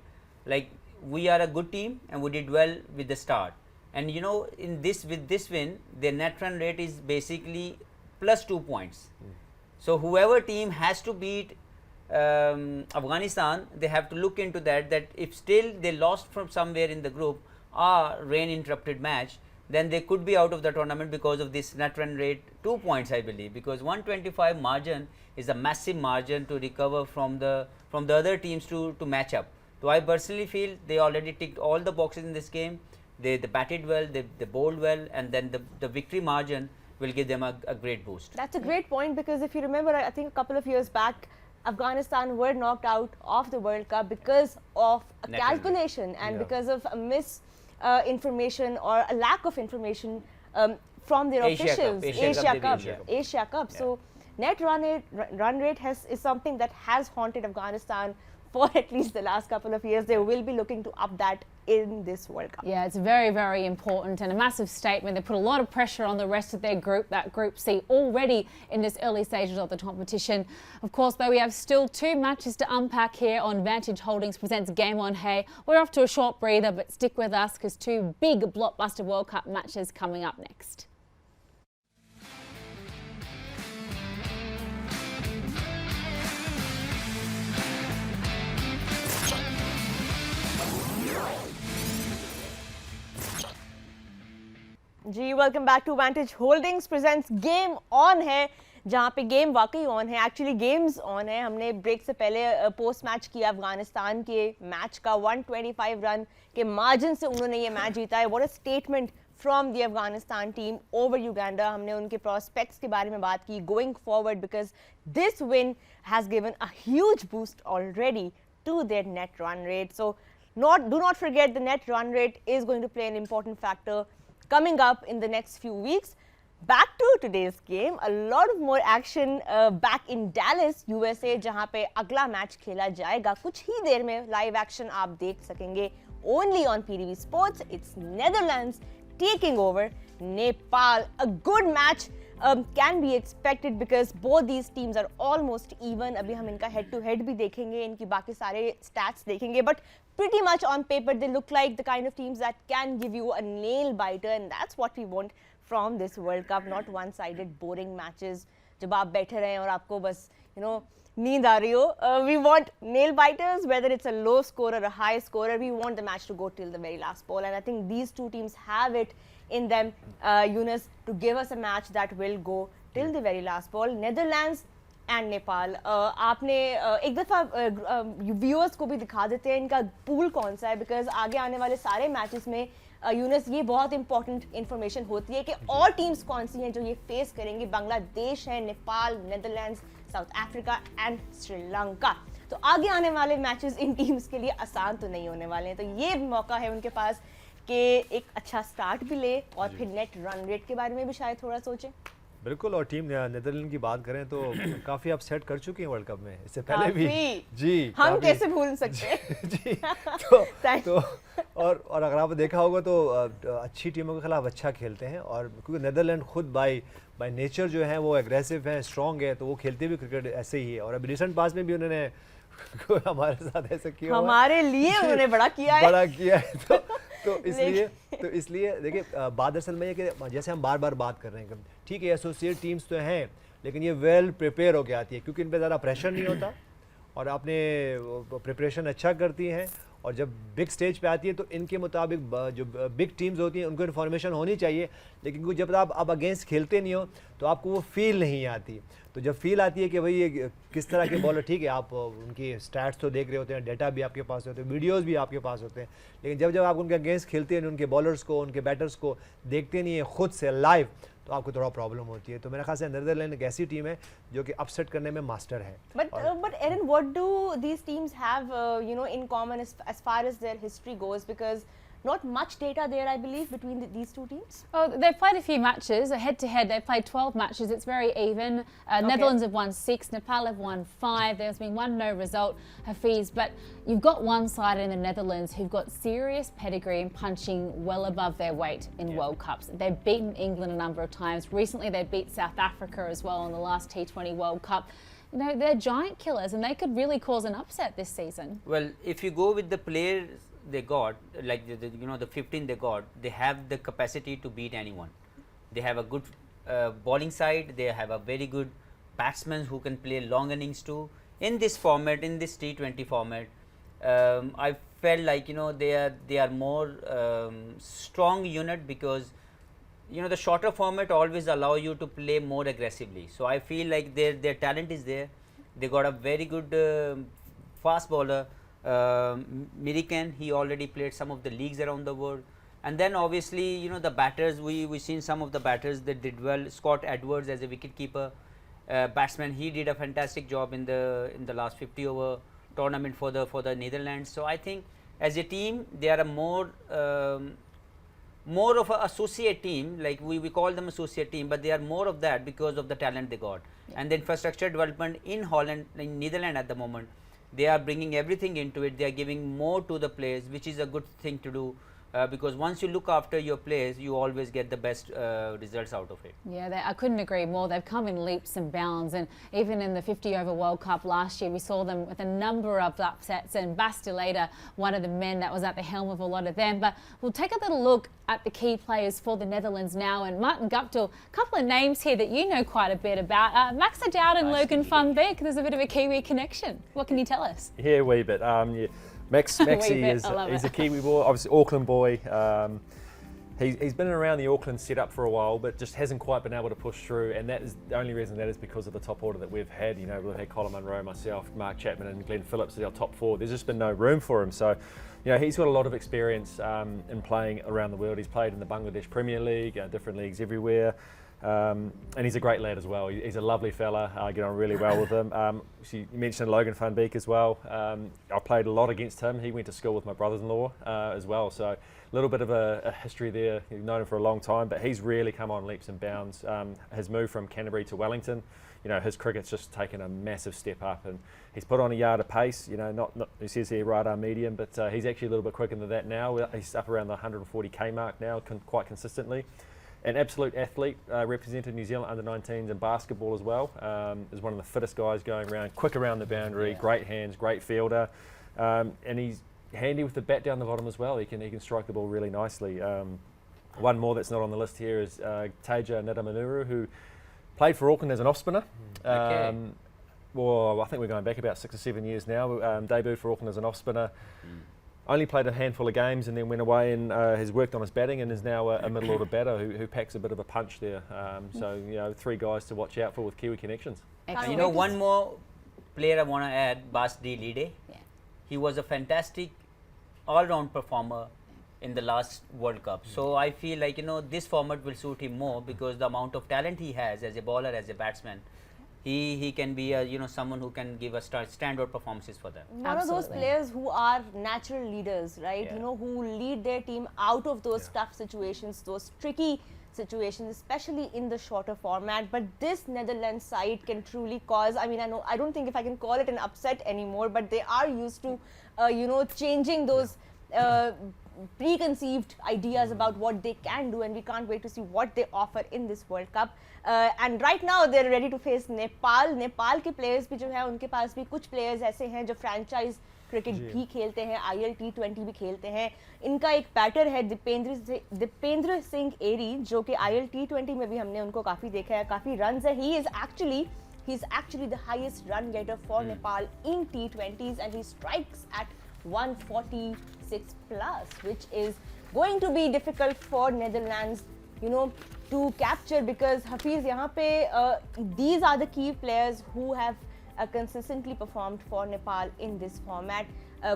like we are a good team and we did well with the start. And with this win, their net run rate is basically plus 2 points. So whoever team has to beat Afghanistan, they have to look into that if still they lost from somewhere in the group or rain interrupted match, then they could be out of the tournament because of this net run rate 2 points, I believe, because 125 margin is a massive margin to recover from the other teams to match up. So I personally feel they already ticked all the boxes in this game. They batted well, they bowled well, and then the victory margin will give them a great boost.
That's a great point, because if you remember, I think a couple of years back, Afghanistan were knocked out of the World Cup because of a calculation and because of a misinformation or a lack of information from their officials. Asia Cup. So net run rate is something that has haunted Afghanistan for at least the last couple of years. They will be looking to up that in this World Cup.
Yeah, it's very, very important and a massive statement. They put a lot of pressure on the rest of their group, that Group C, already in this early stages of the competition. Of course, though, we have still 2 matches to unpack here on Vantage Holdings presents Game on Hay. We're off to a short breather, but stick with us because 2 big blockbuster World Cup matches coming up next.
जी welcome back to Vantage Holdings presents game on है, जहाँ पे game वाकई on है, actually games on है. हमने break से पहले पोस्ट मैच किया अफगानिस्तान के मैच का. 125 रन के मार्जिन से उन्होंने ये मैच जीता है. What a statement from the Afghanistan team over Uganda. हमने उनके प्रोस्पेक्ट्स के बारे में बात की going forward because this win has given a huge boost already to their net run rate. So do not forget the net run rate is going to play an important factor coming up in the next few weeks. Back to today's game, a lot of more action back in Dallas, USA, जहाँ पे अगला match खेला जाएगा. कुछ ही देर में live action आप देख सकेंगे only on PTV Sports. It's Netherlands taking over Nepal. A good match can be expected because both these teams are almost even. अभी हम इनका head to head भी देखेंगे, इनकी बाकी सारे stats देखेंगे, but pretty much on paper they look like the kind of teams that can give you a nail biter, and that's what we want from this World Cup. Not one-sided boring matches जब आप बैठे रहें और आपको बस नींद आ रही हो. We want nail biters, whether it's a low scorer or a high scorer. We want the match to go till the very last ball, and I think these two teams have it in them, Yunus, to give us a match that will go till the very last ball. Netherlands and Nepal. आपने एक दफ़ा viewers को भी दिखा देते हैं इनका pool कौन सा है, बिकॉज आगे आने वाले सारे मैचेस में यूनस ये बहुत इंपॉर्टेंट इन्फॉर्मेशन होती है कि और टीम्स कौन सी हैं जो ये फेस करेंगे. बांग्लादेश है, Nepal, Netherlands, south Africa and Sri Lanka. तो आगे आने वाले मैचेस इन टीम्स के लिए आसान तो नहीं होने वाले हैं, तो ये मौका है उनके पास कि एक अच्छा स्टार्ट भी ले और फिर नेट रन रेट के बारे में भी शायद थोड़ा सोचें.
बिल्कुल. और टीम नेदरलैंड की बात करें तो काफ़ी अपसेट कर चुकी है वर्ल्ड कप में इससे पहले भी. जी
हम कैसे भूल सकते हैं.
जी तो और अगर आपने देखा होगा तो अच्छी टीमों के खिलाफ अच्छा खेलते हैं, और क्योंकि नेदरलैंड खुद बाय नेचर जो है वो एग्रेसिव है, स्ट्रॉन्ग है, तो वो खेलते भी क्रिकेट ऐसे ही है. और अभी रिसेंट पास में भी उन्होंने हमारे साथ ऐसा किया, हमारे
लिए उन्होंने बड़ा किया है.
तो इसलिए देखिए बात असल में ये कि जैसे हम बार बार बात कर रहे हैं, ठीक है एसोसिएट टीम्स तो हैं लेकिन ये वेल प्रिपेयर होकर आती है क्योंकि इन पे ज़्यादा प्रेशर नहीं होता और आपने प्रिपरेशन अच्छा करती हैं. और जब बिग स्टेज पे आती है तो इनके मुताबिक जो बिग टीम्स होती हैं उनको इन्फॉर्मेशन होनी चाहिए, लेकिन जब आप अगेंस्ट खेलते नहीं हो तो आपको वो फील नहीं आती. तो जब फील आती है कि भाई ये किस तरह के बॉलर, ठीक है आप उनकी स्टैट्स तो देख रहे होते हैं, डेटा भी आपके पास होते हैं, वीडियोस भी आपके पास होते हैं, लेकिन जब आप उनके अगेंस्ट खेलते हैं, उनके बॉलर्स को, उनके बैटर्स को देखते नहीं है खुद से लाइव, तो आपको थोड़ा प्रॉब्लम होती है. तो मेरे ख्याल से नेदरलैंड एक ऐसी टीम है जो कि अपसेट करने में मास्टर है.
But Erin, what do these teams have in common as far as their history goes? Because not much data there, I believe, between these two teams.
Oh, they've played a few matches head-to-head. They've played 12 matches. It's very even. Netherlands have won 6. Nepal have won 5. There's been one no result, Hafiz. But you've got one side in the Netherlands who've got serious pedigree in punching well above their weight in World Cups. They've beaten England a number of times. Recently, they beat South Africa as well in the last T20 World Cup. They're giant killers, and they could really cause an upset this season.
Well, if you go with the players they got, like the 15 they got, they have the capacity to beat anyone. They have a good bowling side, they have a very good batsmen who can play long innings too. In this format, in this T20 format, I felt like they are more strong unit because the shorter format always allow you to play more aggressively. So I feel like their talent is there. They got a very good fast bowler. Mirikan, he already played some of the leagues around the world, and then obviously the batters, we seen some of the batters that did well. Scott Edwards as a wicket keeper, batsman, he did a fantastic job in the last 50 over tournament for the Netherlands. So I think as a team they are a more of an associate team, like we call them associate team, but they are more of that because of the talent they got. And the infrastructure development in Holland, in Netherlands at the moment, they are bringing everything into it. They are giving more to the players, which is a good thing to do, because once you look after your players, you always get the best results out of it.
Yeah, I couldn't agree more. They've come in leaps and bounds, and even in the 50-over World Cup last year, we saw them with a number of upsets, and Bastilleter, one of the men that was at the helm of a lot of them. But we'll take a little look at the key players for the Netherlands now, and Martin Guptill, a couple of names here that you know quite a bit about. Max O'Dowd and Logan van Beek, there's a bit of a Kiwi connection. What can you tell us?
Yeah, a wee bit. Yeah. Maxie is he's a Kiwi boy, obviously Auckland boy. He's been around the Auckland setup for a while, but just hasn't quite been able to push through. And that is the only reason that is because of the top order that we've had. You know, we've had Colin Munro, myself, Mark Chapman, and Glenn Phillips as our top four. There's just been no room for him. So, you know, he's got a lot of experience in playing around the world. He's played in the Bangladesh Premier League, different leagues everywhere. And he's a great lad as well. He's a lovely fella. I get on really well with him. You mentioned Logan van Beek as well. I played a lot against him. He went to school with my brothers-in-law as well. So a little bit of a history there. You've known him for a long time, but he's really come on leaps and bounds. His move from Canterbury to Wellington, you know, his cricket's just taken a massive step up, and he's put on a yard of pace. You know, not he says here right arm medium, but he's actually a little bit quicker than that now. He's up around the 140k mark now, quite consistently. An absolute athlete, represented New Zealand under-19s in basketball as well. Is one of the fittest guys going around, quick around the boundary, great hands, great fielder, and he's handy with the bat down the bottom as well. He can strike the ball really nicely. One more that's not on the list here is Teja Nadamanuru, who played for Auckland as an off-spinner.
Okay.
Well, I think we're going back about 6 or 7 years now. Debuted for Auckland as an off-spinner. Only played a handful of games and then went away and has worked on his batting and is now a middle order batter who packs a bit of a punch there. So, you know, 3 guys to watch out for with Kiwi connections.
And you know, one more player I want to add, Bas de Lide.
Yeah.
He was a fantastic all-round performer in the last World Cup. So I feel like, you know, this format will suit him more because the amount of talent he has as a bowler, as a batsman, he can be a, you know, someone who can give us standout performances for them.
One of those players who are natural leaders, right?
Yeah.
You know, who lead their team out of those tough situations, those tricky situations, especially in the shorter format. But this Netherlands side can truly cause, I mean, I don't think if I can call it an upset anymore, but they are used to, you know, changing those preconceived ideas about what they can do, and we can't wait to see what they offer in this World Cup. And right now they're ready to face Nepal. Nepal के players भी जो है उनके पास भी कुछ players ऐसे हैं जो franchise क्रिकेट भी खेलते हैं, IL T20 भी खेलते हैं. इनका एक बैटर है दीपेंद्र सिंह एरी, जो कि IL T20 में भी हमने उनको काफ़ी देखा है, काफ़ी runs है. He's actually the highest run getter for Nepal in T20s, and he strikes at 146 plus, which is going to be difficult for Netherlands, you know, to capture, because Hafiz, यहाँ पे these are the key players who have consistently performed for Nepal in this format.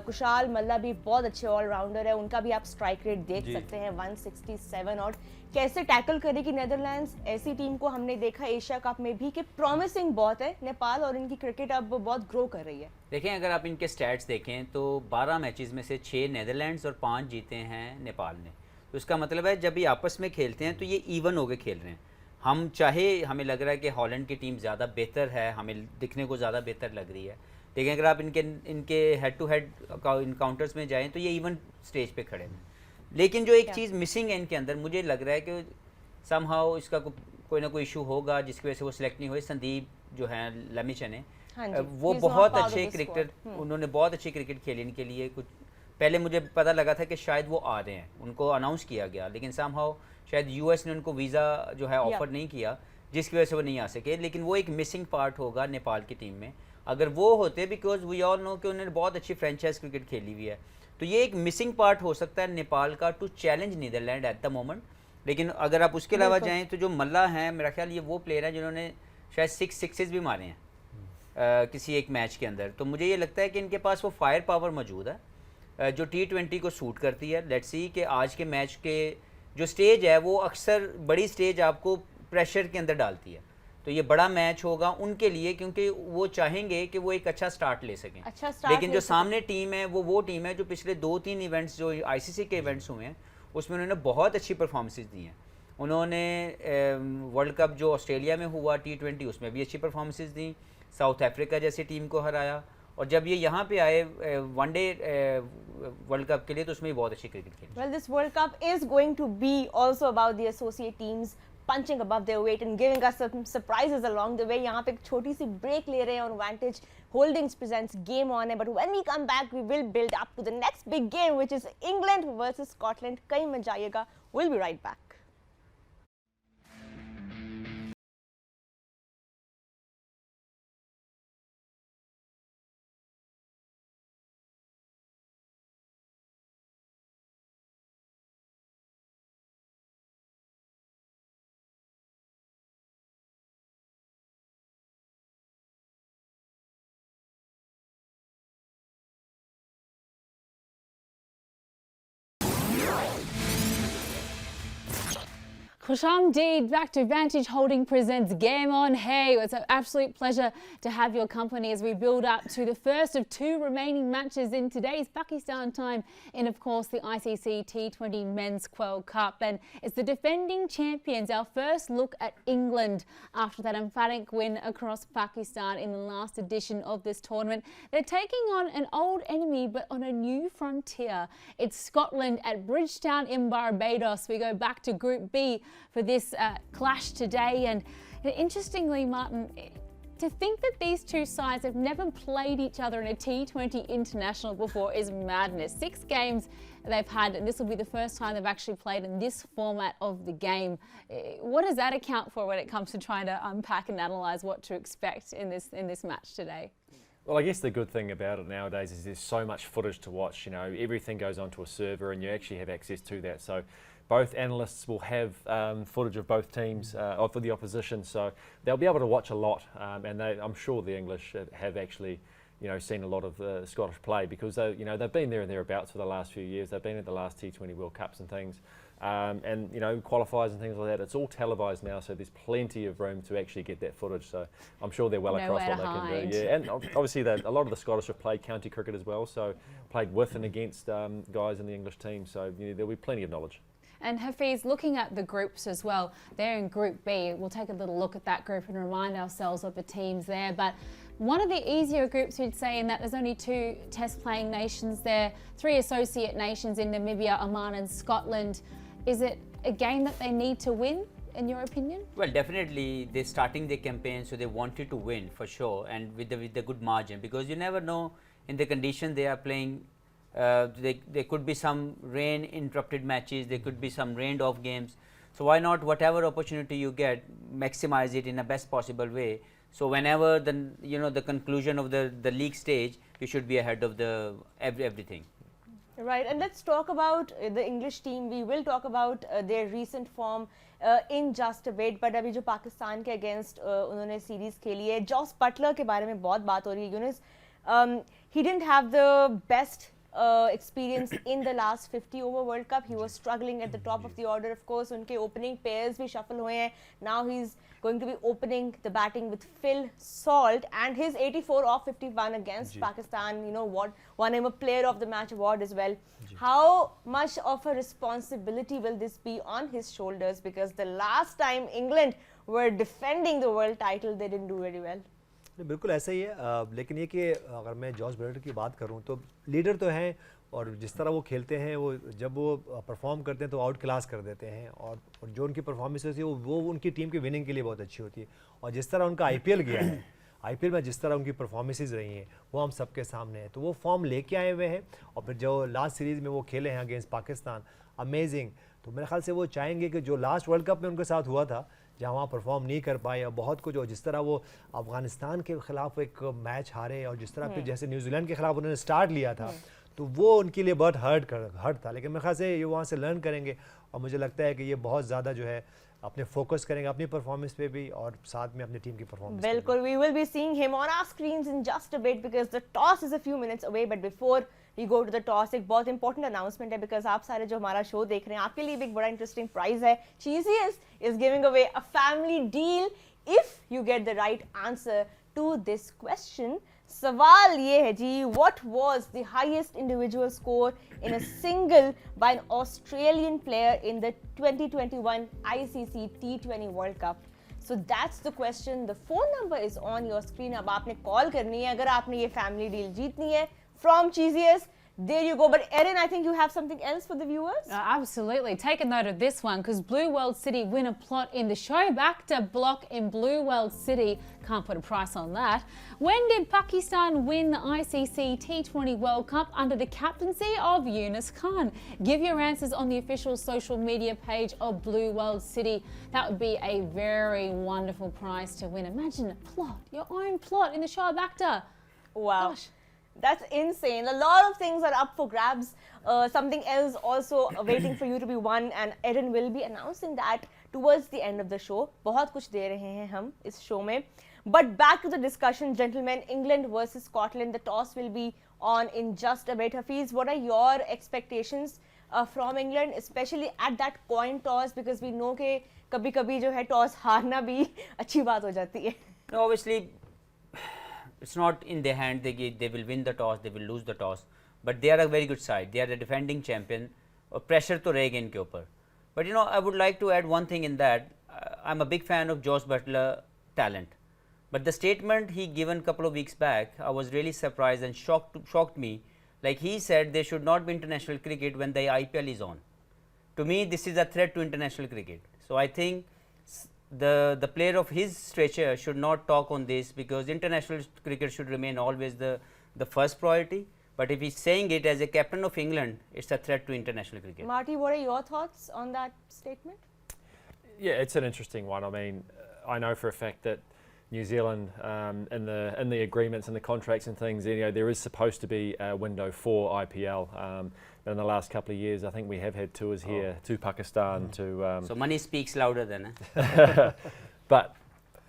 Kushal मल्ला भी बहुत अच्छे allrounder है, उनका भी आप strike rate देख सकते हैं 167. और कैसे टैकल करेगी नेदरलैंड्स, ऐसी टीम को हमने देखा एशिया कप में भी कि प्रॉमिसिंग बहुत है नेपाल, और इनकी क्रिकेट अब बहुत ग्रो कर रही है.
देखें, अगर आप इनके स्टैट्स देखें तो 12 मैचेस में से 6 नेदरलैंड्स और 5 जीते हैं नेपाल ने. तो इसका मतलब है जब ये आपस में खेलते हैं तो ये इवन होकर खेल रहे हैं. हम चाहे हमें लग रहा है कि हॉलैंड की टीम ज़्यादा बेहतर है, हमें दिखने को ज़्यादा बेहतर लग रही है, लेकिन अगर आप इनके हेड टू हेड इनकाउंटर्स में जाएं तो ये इवन स्टेज पे खड़े हैं. लेकिन जो एक चीज़ मिसिंग है इनके अंदर, मुझे लग रहा है कि समहाउ इसका कोई ना कोई इशू होगा जिसकी वजह से वो सिलेक्ट नहीं हुए. संदीप जो हैं लमिचन है, वो बहुत अच्छे क्रिकेटर, उन्होंने बहुत अच्छी क्रिकेट खेली इनके लिए. कुछ पहले मुझे पता लगा था कि शायद वो आ रहे हैं, उनको अनाउंस किया गया, लेकिन समहाउ शायद यूएस ने उनको वीज़ा जो है ऑफर नहीं किया, जिसकी वजह से वो नहीं आ सके. लेकिन वो एक मिसिंग पार्ट होगा नेपाल की टीम में. अगर वो होते, बिकॉज वी ऑल नो कि उन्होंने बहुत अच्छी फ्रेंचाइज क्रिकेट खेली हुई है, तो ये एक मिसिंग पार्ट हो सकता है नेपाल का to challenge Netherland at the moment. लेकिन अगर आप उसके अलावा जाएँ तो जो मल्ला हैं, मेरा ख्याल ये वो प्लेयर हैं जिन्होंने शायद 6 सिक्सेस भी मारे हैं किसी एक मैच के अंदर. तो मुझे ये लगता है कि इनके पास वो फायर पावर मौजूद है जो T20 को सूट करती है. लेट्स सी कि आज के मैच के जो स्टेज है वो अक्सर बड़ी स्टेज आपको प्रेशर के अंदर डालती है, तो ये बड़ा मैच होगा उनके लिए, क्योंकि वो चाहेंगे कि वो एक अच्छा स्टार्ट ले सकें. लेकिन जो सामने टीम है वो टीम है जो पिछले 2-3 इवेंट्स जो ICC के इवेंट्स हुए हैं उसमें उन्होंने बहुत अच्छी परफॉर्मेंसेस दी हैं। उन्होंने वर्ल्ड कप जो ऑस्ट्रेलिया में हुआ T20 उसमें भी अच्छी परफॉर्मेंसेस दी, साउथ अफ्रीका जैसी टीम को हराया, और जब ये यहाँ पे आए वनडे वर्ल्ड कप के लिए तो उसमें भी बहुत अच्छी क्रिकेट खेली।
Well, this World Cup is going to be also about the associate teams punching above their weight and giving us some surprises along the way. यहाँ पे एक छोटी सी break ले रहे हैं on Vantage Holdings presents Game On है, but when we come back we will build up to the next big game which is England versus Scotland. कहीं मत जाइएगा, we'll be right back.
Khushamdeed, back to Vantage Holding presents Game On. Hey, it's an absolute pleasure to have your company as we build up to the first of two remaining matches in today's Pakistan time in, of course, the ICC T20 Men's World Cup. And it's the defending champions, our first look at England after that emphatic win across Pakistan in the last edition of this tournament. They're taking on an old enemy but on a new frontier. It's Scotland at Bridgetown in Barbados. We go back to Group B for this clash today, and interestingly, Martin, to think that these two sides have never played each other in a T20 international before is madness. 6 games they've had, and this will be the first time they've actually played in this format of the game. What does that account for when it comes to trying to unpack and analyse what to expect in this match today?
Well, I guess the good thing about it nowadays is there's so much footage to watch. You know, everything goes onto a server, and you actually have access to that. So both analysts will have footage of both teams for the opposition, so they'll be able to watch a lot. And I'm sure the English have actually, seen a lot of the Scottish play, because they've been there and thereabouts for the last few years. They've been at the last T20 World Cups and things, and qualifiers and things like that. It's all televised now, so there's plenty of room to actually get that footage. So I'm sure they're well across what they can do. Yeah, and obviously a lot of the Scottish have played county cricket as well, so played with and against guys in the English team. So there'll be plenty of knowledge.
And Hafiz, looking at the groups as well, they're in Group B. We'll take a little look at that group and remind ourselves of the teams there. But one of the easier groups, we'd say, in that there's only 2 test-playing nations there, 3 associate nations in Namibia, Oman and Scotland. Is it a game that they need to win, in your opinion? Well,
definitely they're starting their campaign, so they wanted to win for sure, and with the good margin, because you never know in the condition they are playing. There could be some rain interrupted matches, there could be some rained off games, so why not, whatever opportunity you get, maximize it in the best possible way, so whenever the conclusion of the league stage, you should be ahead of the everything.
Right, and let's talk about the English team. We will talk about their recent form in just a bit, but अभी जो पाकिस्तान के against उन्होंने series खेली है, Jos Buttler के बारे में बहुत बात हो रही है. Yunus, he didn't have the best experience in the last 50 over World Cup. He was struggling at the top of the order, of course. उनके opening pairs भी shuffle हुए हैं. Now he's going to be opening the batting with Phil Salt, and his 84 off 51 against Pakistan, won him a player of the match award as well. How much of a responsibility will this be on his shoulders, because the last time England were defending the world title, they didn't do very well.
बिल्कुल ऐसा ही है, लेकिन ये कि अगर मैं Jos Buttler की बात करूं तो लीडर तो हैं, और जिस तरह वो खेलते हैं, वो जब वो परफॉर्म करते हैं तो आउट क्लास कर देते हैं, और जो उनकी परफॉर्मेंस होती है वो उनकी टीम की विनिंग के लिए बहुत अच्छी होती है. और जिस तरह उनका आईपीएल गया है, आईपीएल में जिस तरह उनकी परफॉर्मेंसेस रही हैं वो हम सबके सामने है. तो वो फॉर्म लेके आए हुए हैं, और फिर जो लास्ट सीरीज़ में वो खेले हैं अगेंस्ट पाकिस्तान, अमेजिंग. तो मेरे ख्याल से वो चाहेंगे कि जो लास्ट वर्ल्ड कप में उनके साथ हुआ था, जहाँ वहाँ परफॉर्म नहीं कर पाए, और बहुत कुछ, और जिस तरह वो अफगानिस्तान के खिलाफ एक मैच हारे, और जिस तरह फिर जैसे न्यूजीलैंड के खिलाफ उन्होंने स्टार्ट लिया था, तो वो उनके लिए बहुत हर्ट था. लेकिन मेरे ख्याल से ये वहाँ से लर्न करेंगे, और मुझे लगता है कि ये बहुत ज़्यादा जो है अपने फोकस करेंगे अपनी परफॉर्मेंस पे भी, और साथ में अपनी टीम की परफॉर्मेंस.
बिल्कुल, we will be seeing him on our screens in just a bit, because the toss is a few minutes away. But before we go to the toss, एक बहुत important announcement है, because आप सारे जो हमारा show देख रहे हैं, आपके लिए भी एक बड़ा interesting prize है. Cheesiest is giving away a family deal if you get the right answer to this question. सवाल ये है जी, what was the highest individual score in a single by an Australian player in the 2021 ICC T20 World Cup? So that's the question. The phone number is on your screen. अब आपने call करनी है अगर आपने ये family deal जीतनी है from Cheesiest. There you go. But Erin, I think you have something else for the viewers.
Absolutely. Take a note of this one because Blue World City win a plot in the Showbacta block in Blue World City. Can't put a price on that. When did Pakistan win the ICC T20 World Cup under the captaincy of Yunus Khan? Give your answers on the official social media page of Blue World City. That would be a very wonderful prize to win. Imagine a plot, your own plot in the Showbacta.
Wow.
Gosh.
That's insane. A lot of things are up for grabs. Something else also waiting for you to be won, and Erin will be announcing that towards the end of the show. बहुत कुछ दे रहे हैं हम इस show में. But back to the discussion, gentlemen. England versus Scotland. The toss will be on in just a bit. Hafiz, what are your expectations from England, especially at that coin toss? Because we know कि कभी-कभी जो है toss हारना भी अच्छी बात हो जाती है.
No, obviously, it's not in their hand. They will win the toss, they will lose the toss. But they are a very good side. They are the defending champion. Pressure to रहेगा इनके ऊपर. But you know, I would like to add one thing in that. I'm a big fan of Josh Butler talent. But the statement he given couple of weeks back, I was really surprised and shocked me. Like he said, there should not be international cricket when the IPL is on. To me, this is a threat to international cricket. So I think the player of his stature should not talk on this because international cricket should remain always the first priority. But if he's saying it as a captain of England, it's a threat to international cricket.
Marty, what are your thoughts on that statement?
Yeah, it's an interesting one. I mean, I know for a fact that New Zealand, in the agreements and the contracts and things, you know, there is supposed to be a window for IPL. But in the last couple of years, I think we have had tours here to Pakistan to.
So money speaks louder than.
But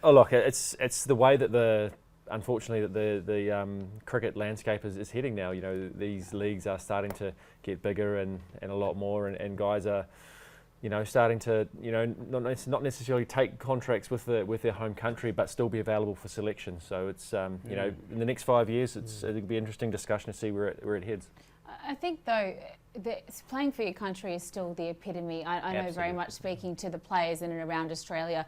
look, it's the way that unfortunately the cricket landscape is heading now. You know, these leagues are starting to get bigger and a lot more, and guys are, you know, starting to, you know, not necessarily take contracts with their home country, but still be available for selection. So it's you know, in the next 5 years, it'll be an interesting discussion to see where it heads.
I think though, playing for your country is still the epitome. I know very much speaking to the players in and around Australia.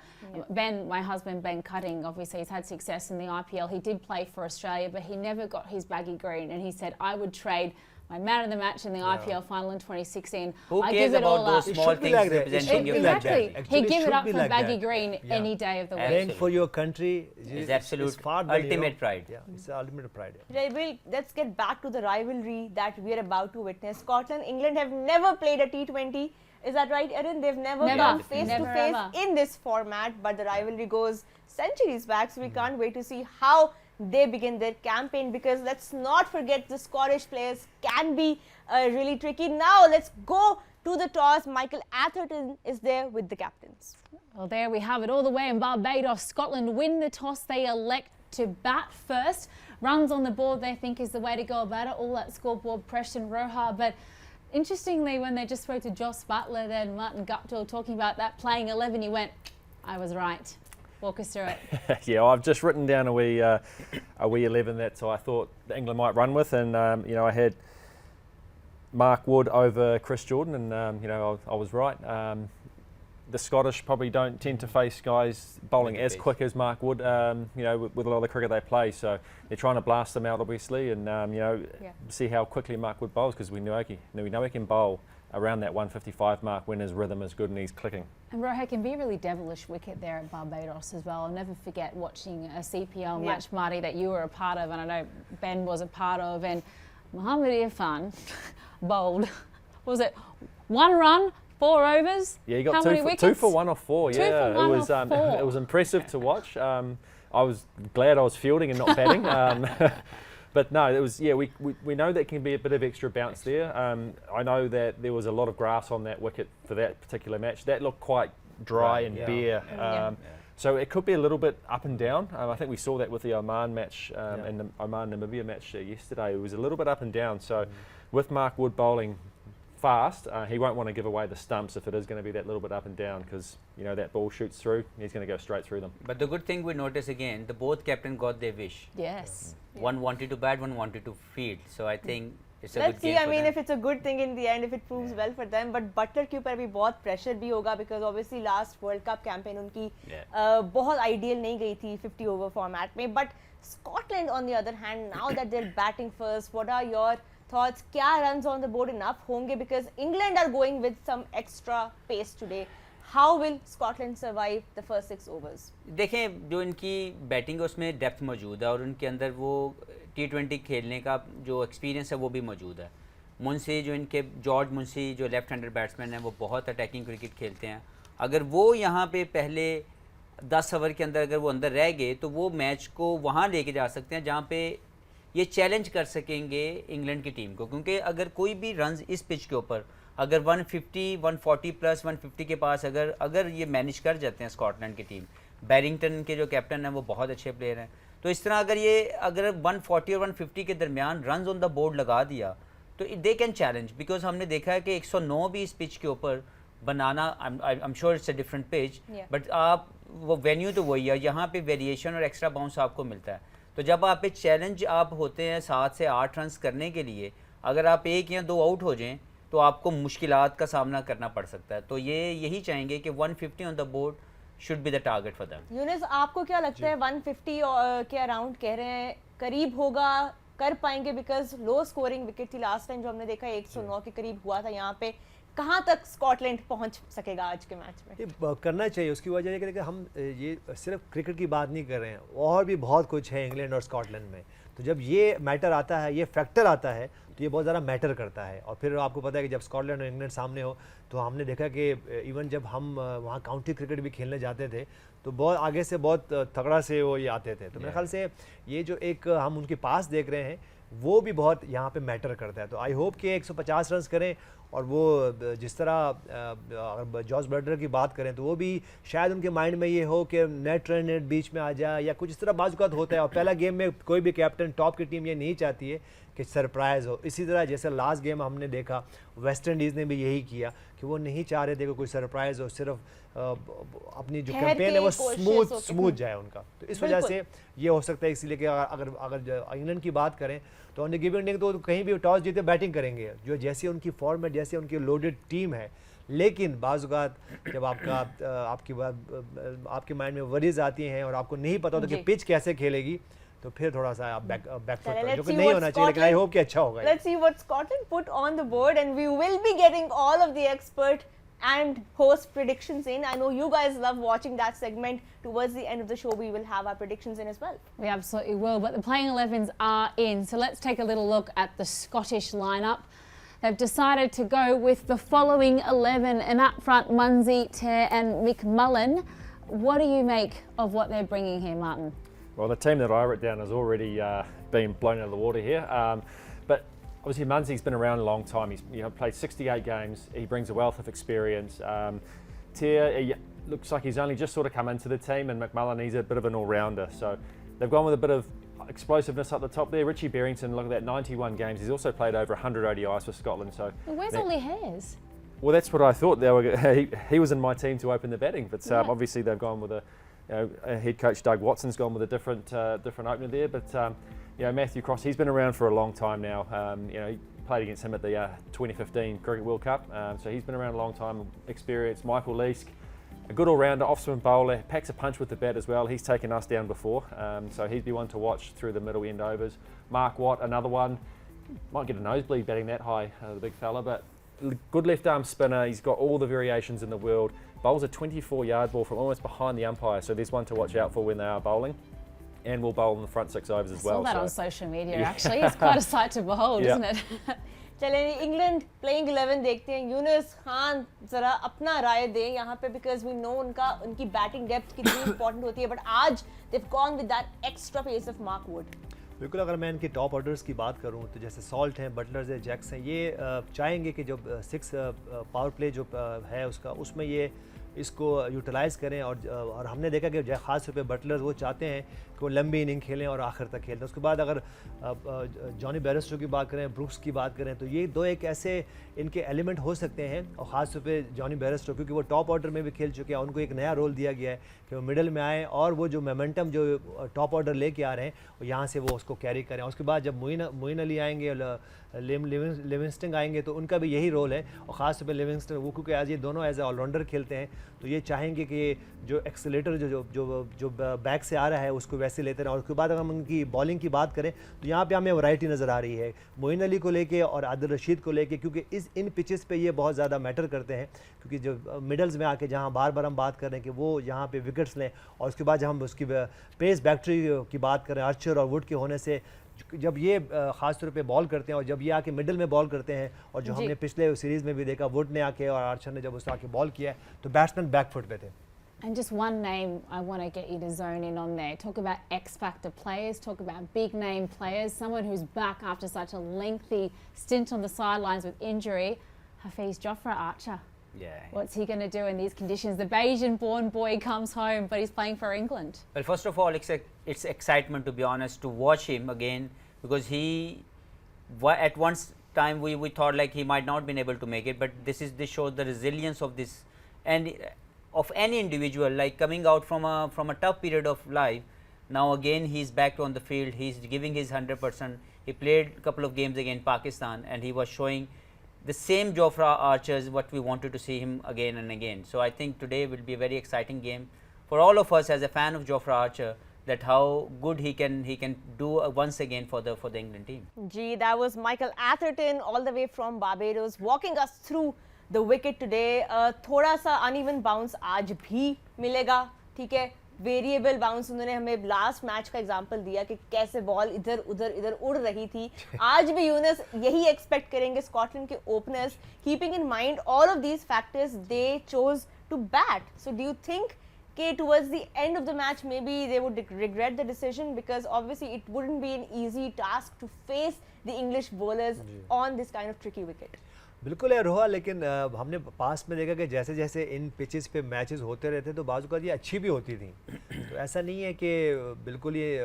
Ben, my husband, Ben Cutting, obviously he's had success in the IPL. He did play for Australia, but he never got his baggy green. And he said, I would trade my man of the match in the IPL final in 2016.
Who
I
cares
give it
about
all
those
up.
small things
like that.
representing your
Like that.
Exactly.
Actually,
He'd give
it
it up
should
for
be like
baggy
that.
green any day of the week.
Playing for your country
Absolute
far than,
ultimate pride.
Yeah, it's the ultimate pride.
Right, well, let's get back to the rivalry that we are about to witness. Scotland, England have never played a T20. Is that right, Erin? They've never come face to face in this format, but the rivalry goes centuries back, so we can't wait to see how they begin their campaign, because let's not forget the Scottish players can be really tricky. Now let's go to the toss. Michael Atherton is there with the captains.
Well, there we have it, all the way in Barbados. Scotland win the toss. They elect to bat first. Runs on the board, they think, is the way to go about it. All that scoreboard pressure and Roja. But interestingly, when they just spoke to Joss Butler, then Martin Guptill talking about that playing 11, he went, I was right. Walk us through it.
Yeah, I've just written down a wee 11 that I thought England might run with, and you know, I had Mark Wood over Chris Jordan, and you know, I was right. The Scottish probably don't tend to face guys bowling as quick as Mark Wood, you know, with a lot of the cricket they play. So they're trying to blast them out, obviously, and you know, see how quickly Mark Wood bowls, because we know he can bowl around that 155 mark when his rhythm is good and he's clicking.
And Roja can be a really devilish wicket there at Barbados as well. I'll never forget watching a CPL match, Marty, that you were a part of, and I know Ben was a part of, and Mohammad Irfan bowled, what was it, 1 run, 4 overs?
Yeah, he got
How many wickets?
2 for 1 off 4.
Two
Yeah,
for one
it was
off 4.
it was impressive to watch. I was glad I was fielding and not batting. But no, it was, yeah, we know that can be a bit of extra bounce there. I know that there was a lot of grass on that wicket for that particular match. That looked quite dry and bare. So it could be a little bit up and down. I think we saw that with the Oman match and the Oman-Namibia match yesterday. It was a little bit up and down. So with Mark Wood bowling fast, he won't want to give away the stumps if it is going to be that little bit up and down, because you know that ball shoots through, he's going to go straight through them.
But the good thing we notice again, the both captain got their wish.
Yes.
One wanted to bat, one wanted to field. So I think it's a
Let's
good
see.
game
I
for
mean,
them.
if it's a good thing in the end, if it proves well for them. But Butler के ऊपर भी बहुत pressure भी होगा because obviously last World Cup campaign उनकी बहुत ideal नहीं गई थी 50 over format में. But Scotland on the other hand, now that they're batting first, what are your thoughts? क्या runs on the board enough होंगे because England are going with some extra pace today. How will Scotland survive the first 6 overs?
देखें जो इनकी batting है उसमें depth मौजूद है और उनके अंदर वो T20 खेलने का जो एक्सपीरियंस है वो भी मौजूद है. मुंशी जो इनके जॉर्ज मुंशी जो लेफ्ट हैंडर बैट्समैन हैं वो बहुत अटैकिंग क्रिकेट खेलते हैं. अगर वो यहाँ पे पहले 10 ओवर के अंदर अगर वो अंदर रह गए तो वो मैच को वहाँ लेके जा सकते हैं जहाँ पे ये चैलेंज कर सकेंगे इंग्लैंड की टीम को. क्योंकि अगर कोई भी रन्स इस पिच के ऊपर अगर 150, 140 प्लस 150 के पास अगर ये मैनेज कर जाते हैं स्कॉटलैंड की टीम, बैरिंगटन के जो कैप्टन हैं वो बहुत अच्छे प्लेयर हैं, तो इस तरह अगर 140 और 150 के दरमियान रन्स ऑन द बोर्ड लगा दिया तो दे कैन चैलेंज. बिकॉज हमने देखा है कि 109 भी इस पिच के ऊपर बनाना, I am sure it's a different pitch, but आप वो वेन्यू तो वही है, यहाँ पे वेरिएशन और एक्स्ट्रा बाउंस आपको मिलता है. तो जब आप पे चैलेंज आप होते हैं 7 से 8 रन्स करने के लिए, अगर आप 1 या 2 आउट हो जाएं तो आपको मुश्किलात का सामना करना पड़ सकता है. तो यही चाहेंगे कि 150 on the board should be the target for them.
Younis, आपको क्या लगता है 150 के अराउंड कह रहे हैं, करीब होगा, कर पाएंगे? बिकॉज लो स्कोरिंग विकेट थी लास्ट टाइम जो हमने देखा 109 के करीब हुआ था यहाँ पे. कहाँ तक स्कॉटलैंड पहुँच सकेगा आज के मैच में?
ये करना चाहिए. उसकी वजह है कि हम ये सिर्फ क्रिकेट की बात नहीं कर रहे हैं, और भी बहुत कुछ है इंग्लैंड और स्कॉटलैंड में. तो जब ये मैटर आता है, ये फैक्टर आता है, तो ये बहुत ज़्यादा मैटर करता है. और फिर आपको पता है कि जब स्कॉटलैंड और इंग्लैंड सामने हो तो हमने देखा कि इवन जब हम वहाँ काउंटी क्रिकेट भी खेलने जाते थे तो बहुत आगे से बहुत तगड़ा से वो ये आते थे. तो मेरे ख्याल से ये जो एक हम उनके पास देख रहे हैं वो भी बहुत यहाँ पे मैटर करता है. तो आई होप कि 150 रन करें. और वो जिस तरह अगर जॉर्ज बटलर की बात करें तो वो भी शायद उनके माइंड में ये हो कि नेट रन नेट बीच में आ जाए या कुछ इस तरह बाजुकात होता है. और पहला गेम में कोई भी कैप्टन टॉप की टीम ये नहीं चाहती है कि सरप्राइज़ हो. इसी तरह जैसे लास्ट गेम हमने देखा वेस्ट इंडीज़ ने भी यही किया कि वो नहीं चाह रहे थे कि कोई सरप्राइज़ हो, सिर्फ अपनी जो कैंपेन है वो स्मूथ जाए उनका. तो इस वजह से ये हो सकता है. इसीलिए कि अगर इंग्लैंड की बात करें तो ऑन द गिवन डे तो कहीं भी टॉस जीते बैटिंग करेंगे, जो जैसी उनकी फॉर्मेट, जैसे उनकी लोडेड टीम है. लेकिन बाज़-औक़ात जब आपके माइंड में वरीज आती हैं और आपको नहीं पता होता कि पिच कैसे खेलेगी तो फिर थोड़ा सा आप बैक जो कि नहीं होना चाहिए. लेकिन आई होप कि अच्छा होगा.
Let's see what Scotland put on the board and we will be getting all of the expert and host predictions in. I know you guys love watching that segment. Towards the end of the show we will have our predictions in as well.
We absolutely will, but the playing 11s are in. So let's take a little look at the Scottish lineup. They've decided to go with the following 11, and up front Munsey, Ter and McMullen. What do you make of what they're bringing here, Martin?
Well, the team that I wrote down has already been blown out of the water here. But obviously Munsey's been around a long time. He's played 68 games. He brings a wealth of experience. Ter looks like he's only just sort of come into the team, and McMullen, he's a bit of an all-rounder. So they've gone with a bit of explosiveness up the top there. Richie Berrington, look at that, 91 games. He's also played over 100 ODIs for Scotland. So
Where's all the hairs?
well, that's what I thought. He was in my team to open the batting, but obviously they've gone with a head coach Doug Watson's gone with a different opener there. But Matthew Cross, he's been around for a long time now. He played against him at the 2015 Cricket World Cup, so he's been around a long time, experienced. Michael Leask, a good all-rounder, off-spin bowler, packs a punch with the bat as well. He's taken us down before, so he'd be one to watch through the middle end overs. Mark Watt, another one, might get a nosebleed batting that high, the big fella, but good left arm spinner. He's got all the variations in the world. Bowls a 24-yard ball from almost behind the umpire, so there's one to watch out for when they are bowling. And we'll bowl in the front 6 overs as well.
I saw that on social media actually. It's quite a sight to behold, isn't it?
चले England playing 11 देखते हैं. यूनुस खान जरा अपना राय दें यहाँ पे, because we know उनकी batting depth कितनी इंपॉर्टेंट होती है, बट आज they've gone with that extra pace of Mark Wood.
बिल्कुल. अगर मैं इनके टॉप ऑर्डर्स की बात करूं तो जैसे सॉल्ट हैं, बटलर्स हैं, जैक्स हैं, ये चाहेंगे कि जो 6 पावर प्ले जो है उसमें ये इसको यूटिलाइज़ करें और हमने देखा कि ख़ास तौर पे बटलर वो चाहते हैं कि वो लंबी इनिंग खेलें और आखिर तक खेलें। उसके बाद अगर जॉनी बेयरस्टो की बात करें, ब्रुक्स की बात करें, तो ये दो एक ऐसे इनके एलिमेंट हो सकते हैं। और ख़ास तौर पे जॉनी बेयरस्टो क्योंकि वो टॉप ऑर्डर में भी खेल चुके हैं, उनको एक नया रोल दिया गया है कि वो मिडल में आए और वो जो मोमेंटम जो टॉप ऑर्डर लेके आ रहे हैं यहाँ से वो उसको कैरी करें। उसके बाद जब मोइन अली आएंगे, लिविंगस्टन आएंगे, तो उनका भी यही रोल है। और ख़ास तौर पे लिविंगस्टन वो क्योंकि आज ये दोनों एज ए ऑलराउंडर खेलते हैं, तो ये चाहेंगे कि जो एक्सेलेटर जो बैक से आ रहा है उसको वैसे लेते रहें। और उसके बाद अगर हम उनकी बॉलिंग की बात करें तो यहाँ पे हमें वैरायटी नज़र आ रही है मोइन अली को लेके और आदिल रशीद को लेके, क्योंकि इन पिचेस पे ये बहुत ज़्यादा मैटर करते हैं। क्योंकि जो मिडल्स में आके जहाँ बार बार हम बात कर रहे हैं कि वो यहाँ पे विकेट्स लें, और उसके बाद जब हम उसकी पेस बैटरी की बात करें आर्चर और वुड के होने से, जब ये ख़ास तौर पे बॉल करते हैं और जब ये आके मिडल में बॉल करते हैं, और जो हमने पिछले सीरीज़ में भी देखा वुड ने आके और आर्चर ने जब उसने आके बॉल किया है तो बैट्समैन बैकफुट पे थे।
And just one name I want to get you to zone in on there. Talk about X-factor players, talk about big name players, someone who's back after such a lengthy stint on the sidelines with injury. Hafiz Jofra Archer.
Yeah.
What's he going to do in these conditions? The Bayesian-born boy comes home, but he's playing for England.
Well, first of all, it's excitement, to be honest, to watch him again, because at one time we thought like he might not been able to make it, but this shows the resilience of this and of any individual, like coming out from a tough period of life. Now again he's back on the field, he's giving his 100%. He played a couple of games against Pakistan and he was showing the same Jofra Archers what we wanted to see him again and again. So I think today will be a very exciting game for all of us as a fan of Jofra Archer, that how good he can do once again for the England team.
Gee, that was Michael Atherton all the way from Barbados walking us through the wicket today. थोड़ा सा uneven bounce आज भी मिलेगा, ठीक है, variable bounce. उन्होंने हमें last match का एग्जांपल दिया कि कैसे बॉल इधर उधर उड़ रही थी। आज भी यूनस यही एक्सपेक्ट करेंगे स्कॉटलैंड के openers, keeping in mind all of these factors they chose to bat. So do you think कि towards the end of the match maybe they would regret the decision, because obviously it wouldn't be an easy task to face the English bowlers on this kind of tricky wicket?
बिल्कुल है रोहा, लेकिन हमने पास में देखा कि जैसे जैसे इन pitches पे मैचेस होते रहते तो बाजू का ये अच्छी भी होती थी। तो ऐसा नहीं है कि बिल्कुल ये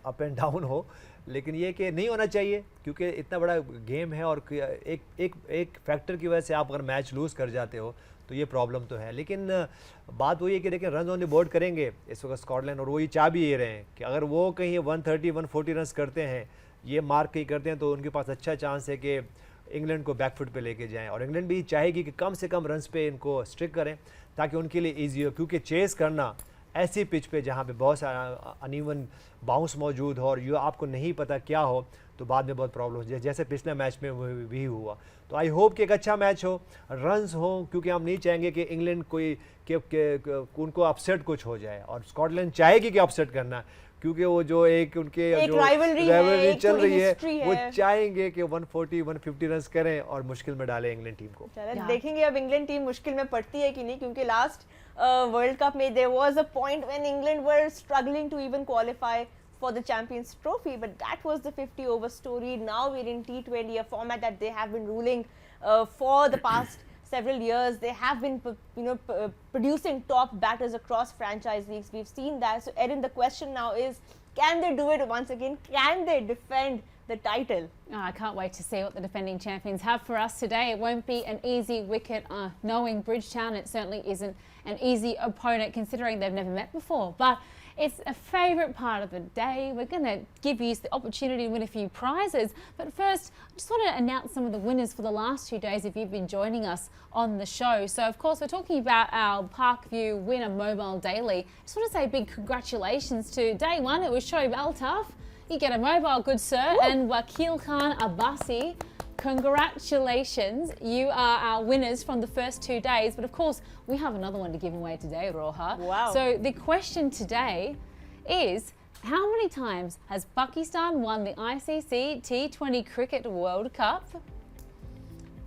अप एंड डाउन हो, लेकिन ये कि नहीं होना चाहिए क्योंकि इतना बड़ा गेम है और एक फैक्टर की वजह से आप अगर मैच लूज़ कर जाते हो तो ये प्रॉब्लम तो है। लेकिन बात वही है कि देखिए रन ऑन द बोर्ड करेंगे इस वक्त स्कॉटलैंड, और वो ये चाह भी ये रहे हैं कि अगर वो कहीं 130-140 रन करते हैं, ये मार्क कहीं करते हैं, तो उनके पास अच्छा चांस है कि इंग्लैंड को बैकफुट पे लेके जाएं। और इंग्लैंड भी चाहेगी कि कम से कम रन्स पे इनको स्ट्रिक करें ताकि उनके लिए ईजी हो, क्योंकि चेस करना ऐसी पिच पे जहाँ पे बहुत सारा अनइवन बाउंस मौजूद हो और ये आपको नहीं पता क्या हो, तो बाद में बहुत प्रॉब्लम हो, जैसे पिछले मैच में भी हुआ। तो आई होप कि एक अच्छा मैच हो, रन्स हो, क्योंकि हम नहीं चाहेंगे कि इंग्लैंड उनको अपसेट कुछ हो जाए, और स्कॉटलैंड चाहेगी कि अपसेट करना, क्योंकि वो जो उनके जो
राइवलरी
चल रही है वो चाहेंगे कि 140-150 रन करें और मुश्किल में डालें इंग्लैंड टीम को।
देखेंगे अब इंग्लैंड टीम मुश्किल में पड़ती है कि नहीं, क्योंकि लास्ट वर्ल्ड कप में there was a point when England were struggling to even qualify for the Champions Trophy, but that was the 50 over story. Now we're in T20, a format that they have been ruling for the past several years. They have been producing top batters across franchise leagues. We've seen that. So Erin, the question now is, can they do it once again? Can they defend the title?
Oh, I can't wait to see what the defending champions have for us today. It won't be an easy wicket. Knowing Bridgetown, it certainly isn't an easy opponent considering they've never met before. But it's a favourite part of the day. We're going to give you the opportunity to win a few prizes. But first, I just want to announce some of the winners for the last 2 days if you've been joining us on the show. So, of course, we're talking about our Parkview Winner Mobile Daily. I just want to say a big congratulations to day one. It was Shoaib Altaf. You get a mobile, good sir. Woo! And Wakil Khan Abbasi. Congratulations, you are our winners from the first 2 days, but of course we have another one to give away today, Roha.
Wow.
So the question today is, how many times has Pakistan won the ICC T20 Cricket World Cup?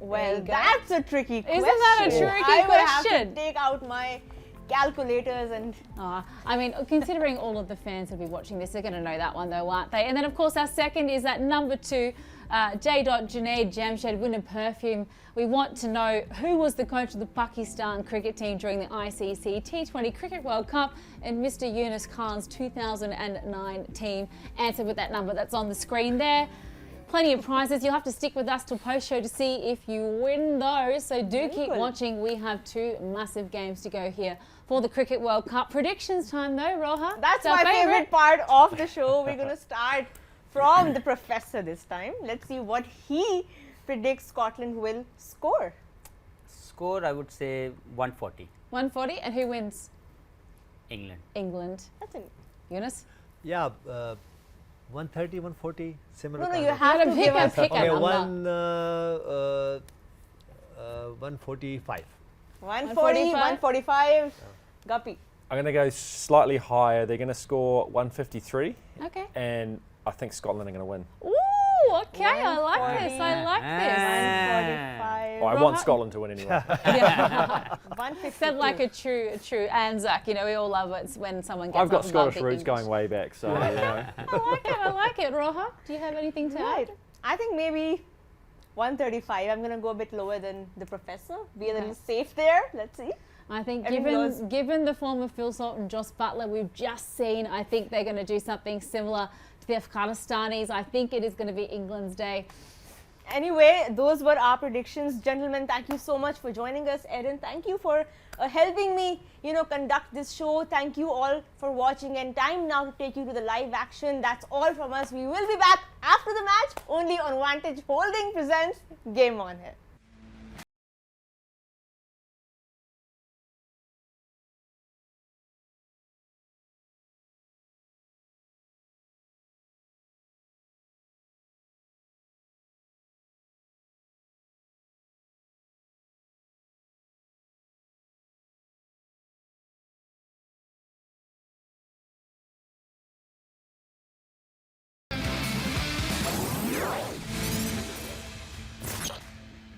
Well, that's a tricky question.
Isn't that a tricky
I would
question?
have to take out my calculators and
I mean, considering all of the fans who'll be watching this, they're going to know that one though, aren't they? And then, of course, our second is at number 2, J. Junaid Jamshed, Winner Perfume. We want to know who was the coach of the Pakistan cricket team during the ICC T20 Cricket World Cup and Mr. Yunus Khan's 2009 team. Answer with that number that's on the screen there. Plenty of prizes. You'll have to stick with us till post-show to see if you win those. So do keep watching. We have 2 massive games to go here for the Cricket World Cup. Predictions time though, Roha.
that's my favorite part of the show. We're going to start from the professor this time. Let's see what he predicts Scotland will score.
Score, I would say 140.
140, and who wins?
England.
England.
That's it.
Eunice?
Yeah, 130, 140, similar.
No,
kind
you
of.
have to give us.
pick a
Okay,
number.
145.
140, 145. Guppy.
I'm going to go slightly higher. They're going to score 153,
Okay.
and I think Scotland are going to win.
Ooh, okay. I like this. I like this.
145.
Well, I want Scotland to win anyway.
Yeah.
152.
Said like a true Anzac. You know, we all love it when someone gets
I've got
up above
Scottish
the
roots
English.
going way back, so you know.
I like it. Roha, do you have anything to
Right.
add?
I think maybe 135. I'm going to go a bit lower than the professor. Be a little safe there. Let's see.
I think
Everything goes-
given the form of Phil Salt and Joss Butler we've just seen, I think they're going to do something similar to the Afghanistanis. I think it is going to be England's day.
Anyway, those were our predictions. Gentlemen, thank you so much for joining us. Erin, thank you for helping me, conduct this show. Thank you all for watching, and time now to take you to the live action. That's all from us. We will be back after the match only on Vantage Holding presents Game On Here.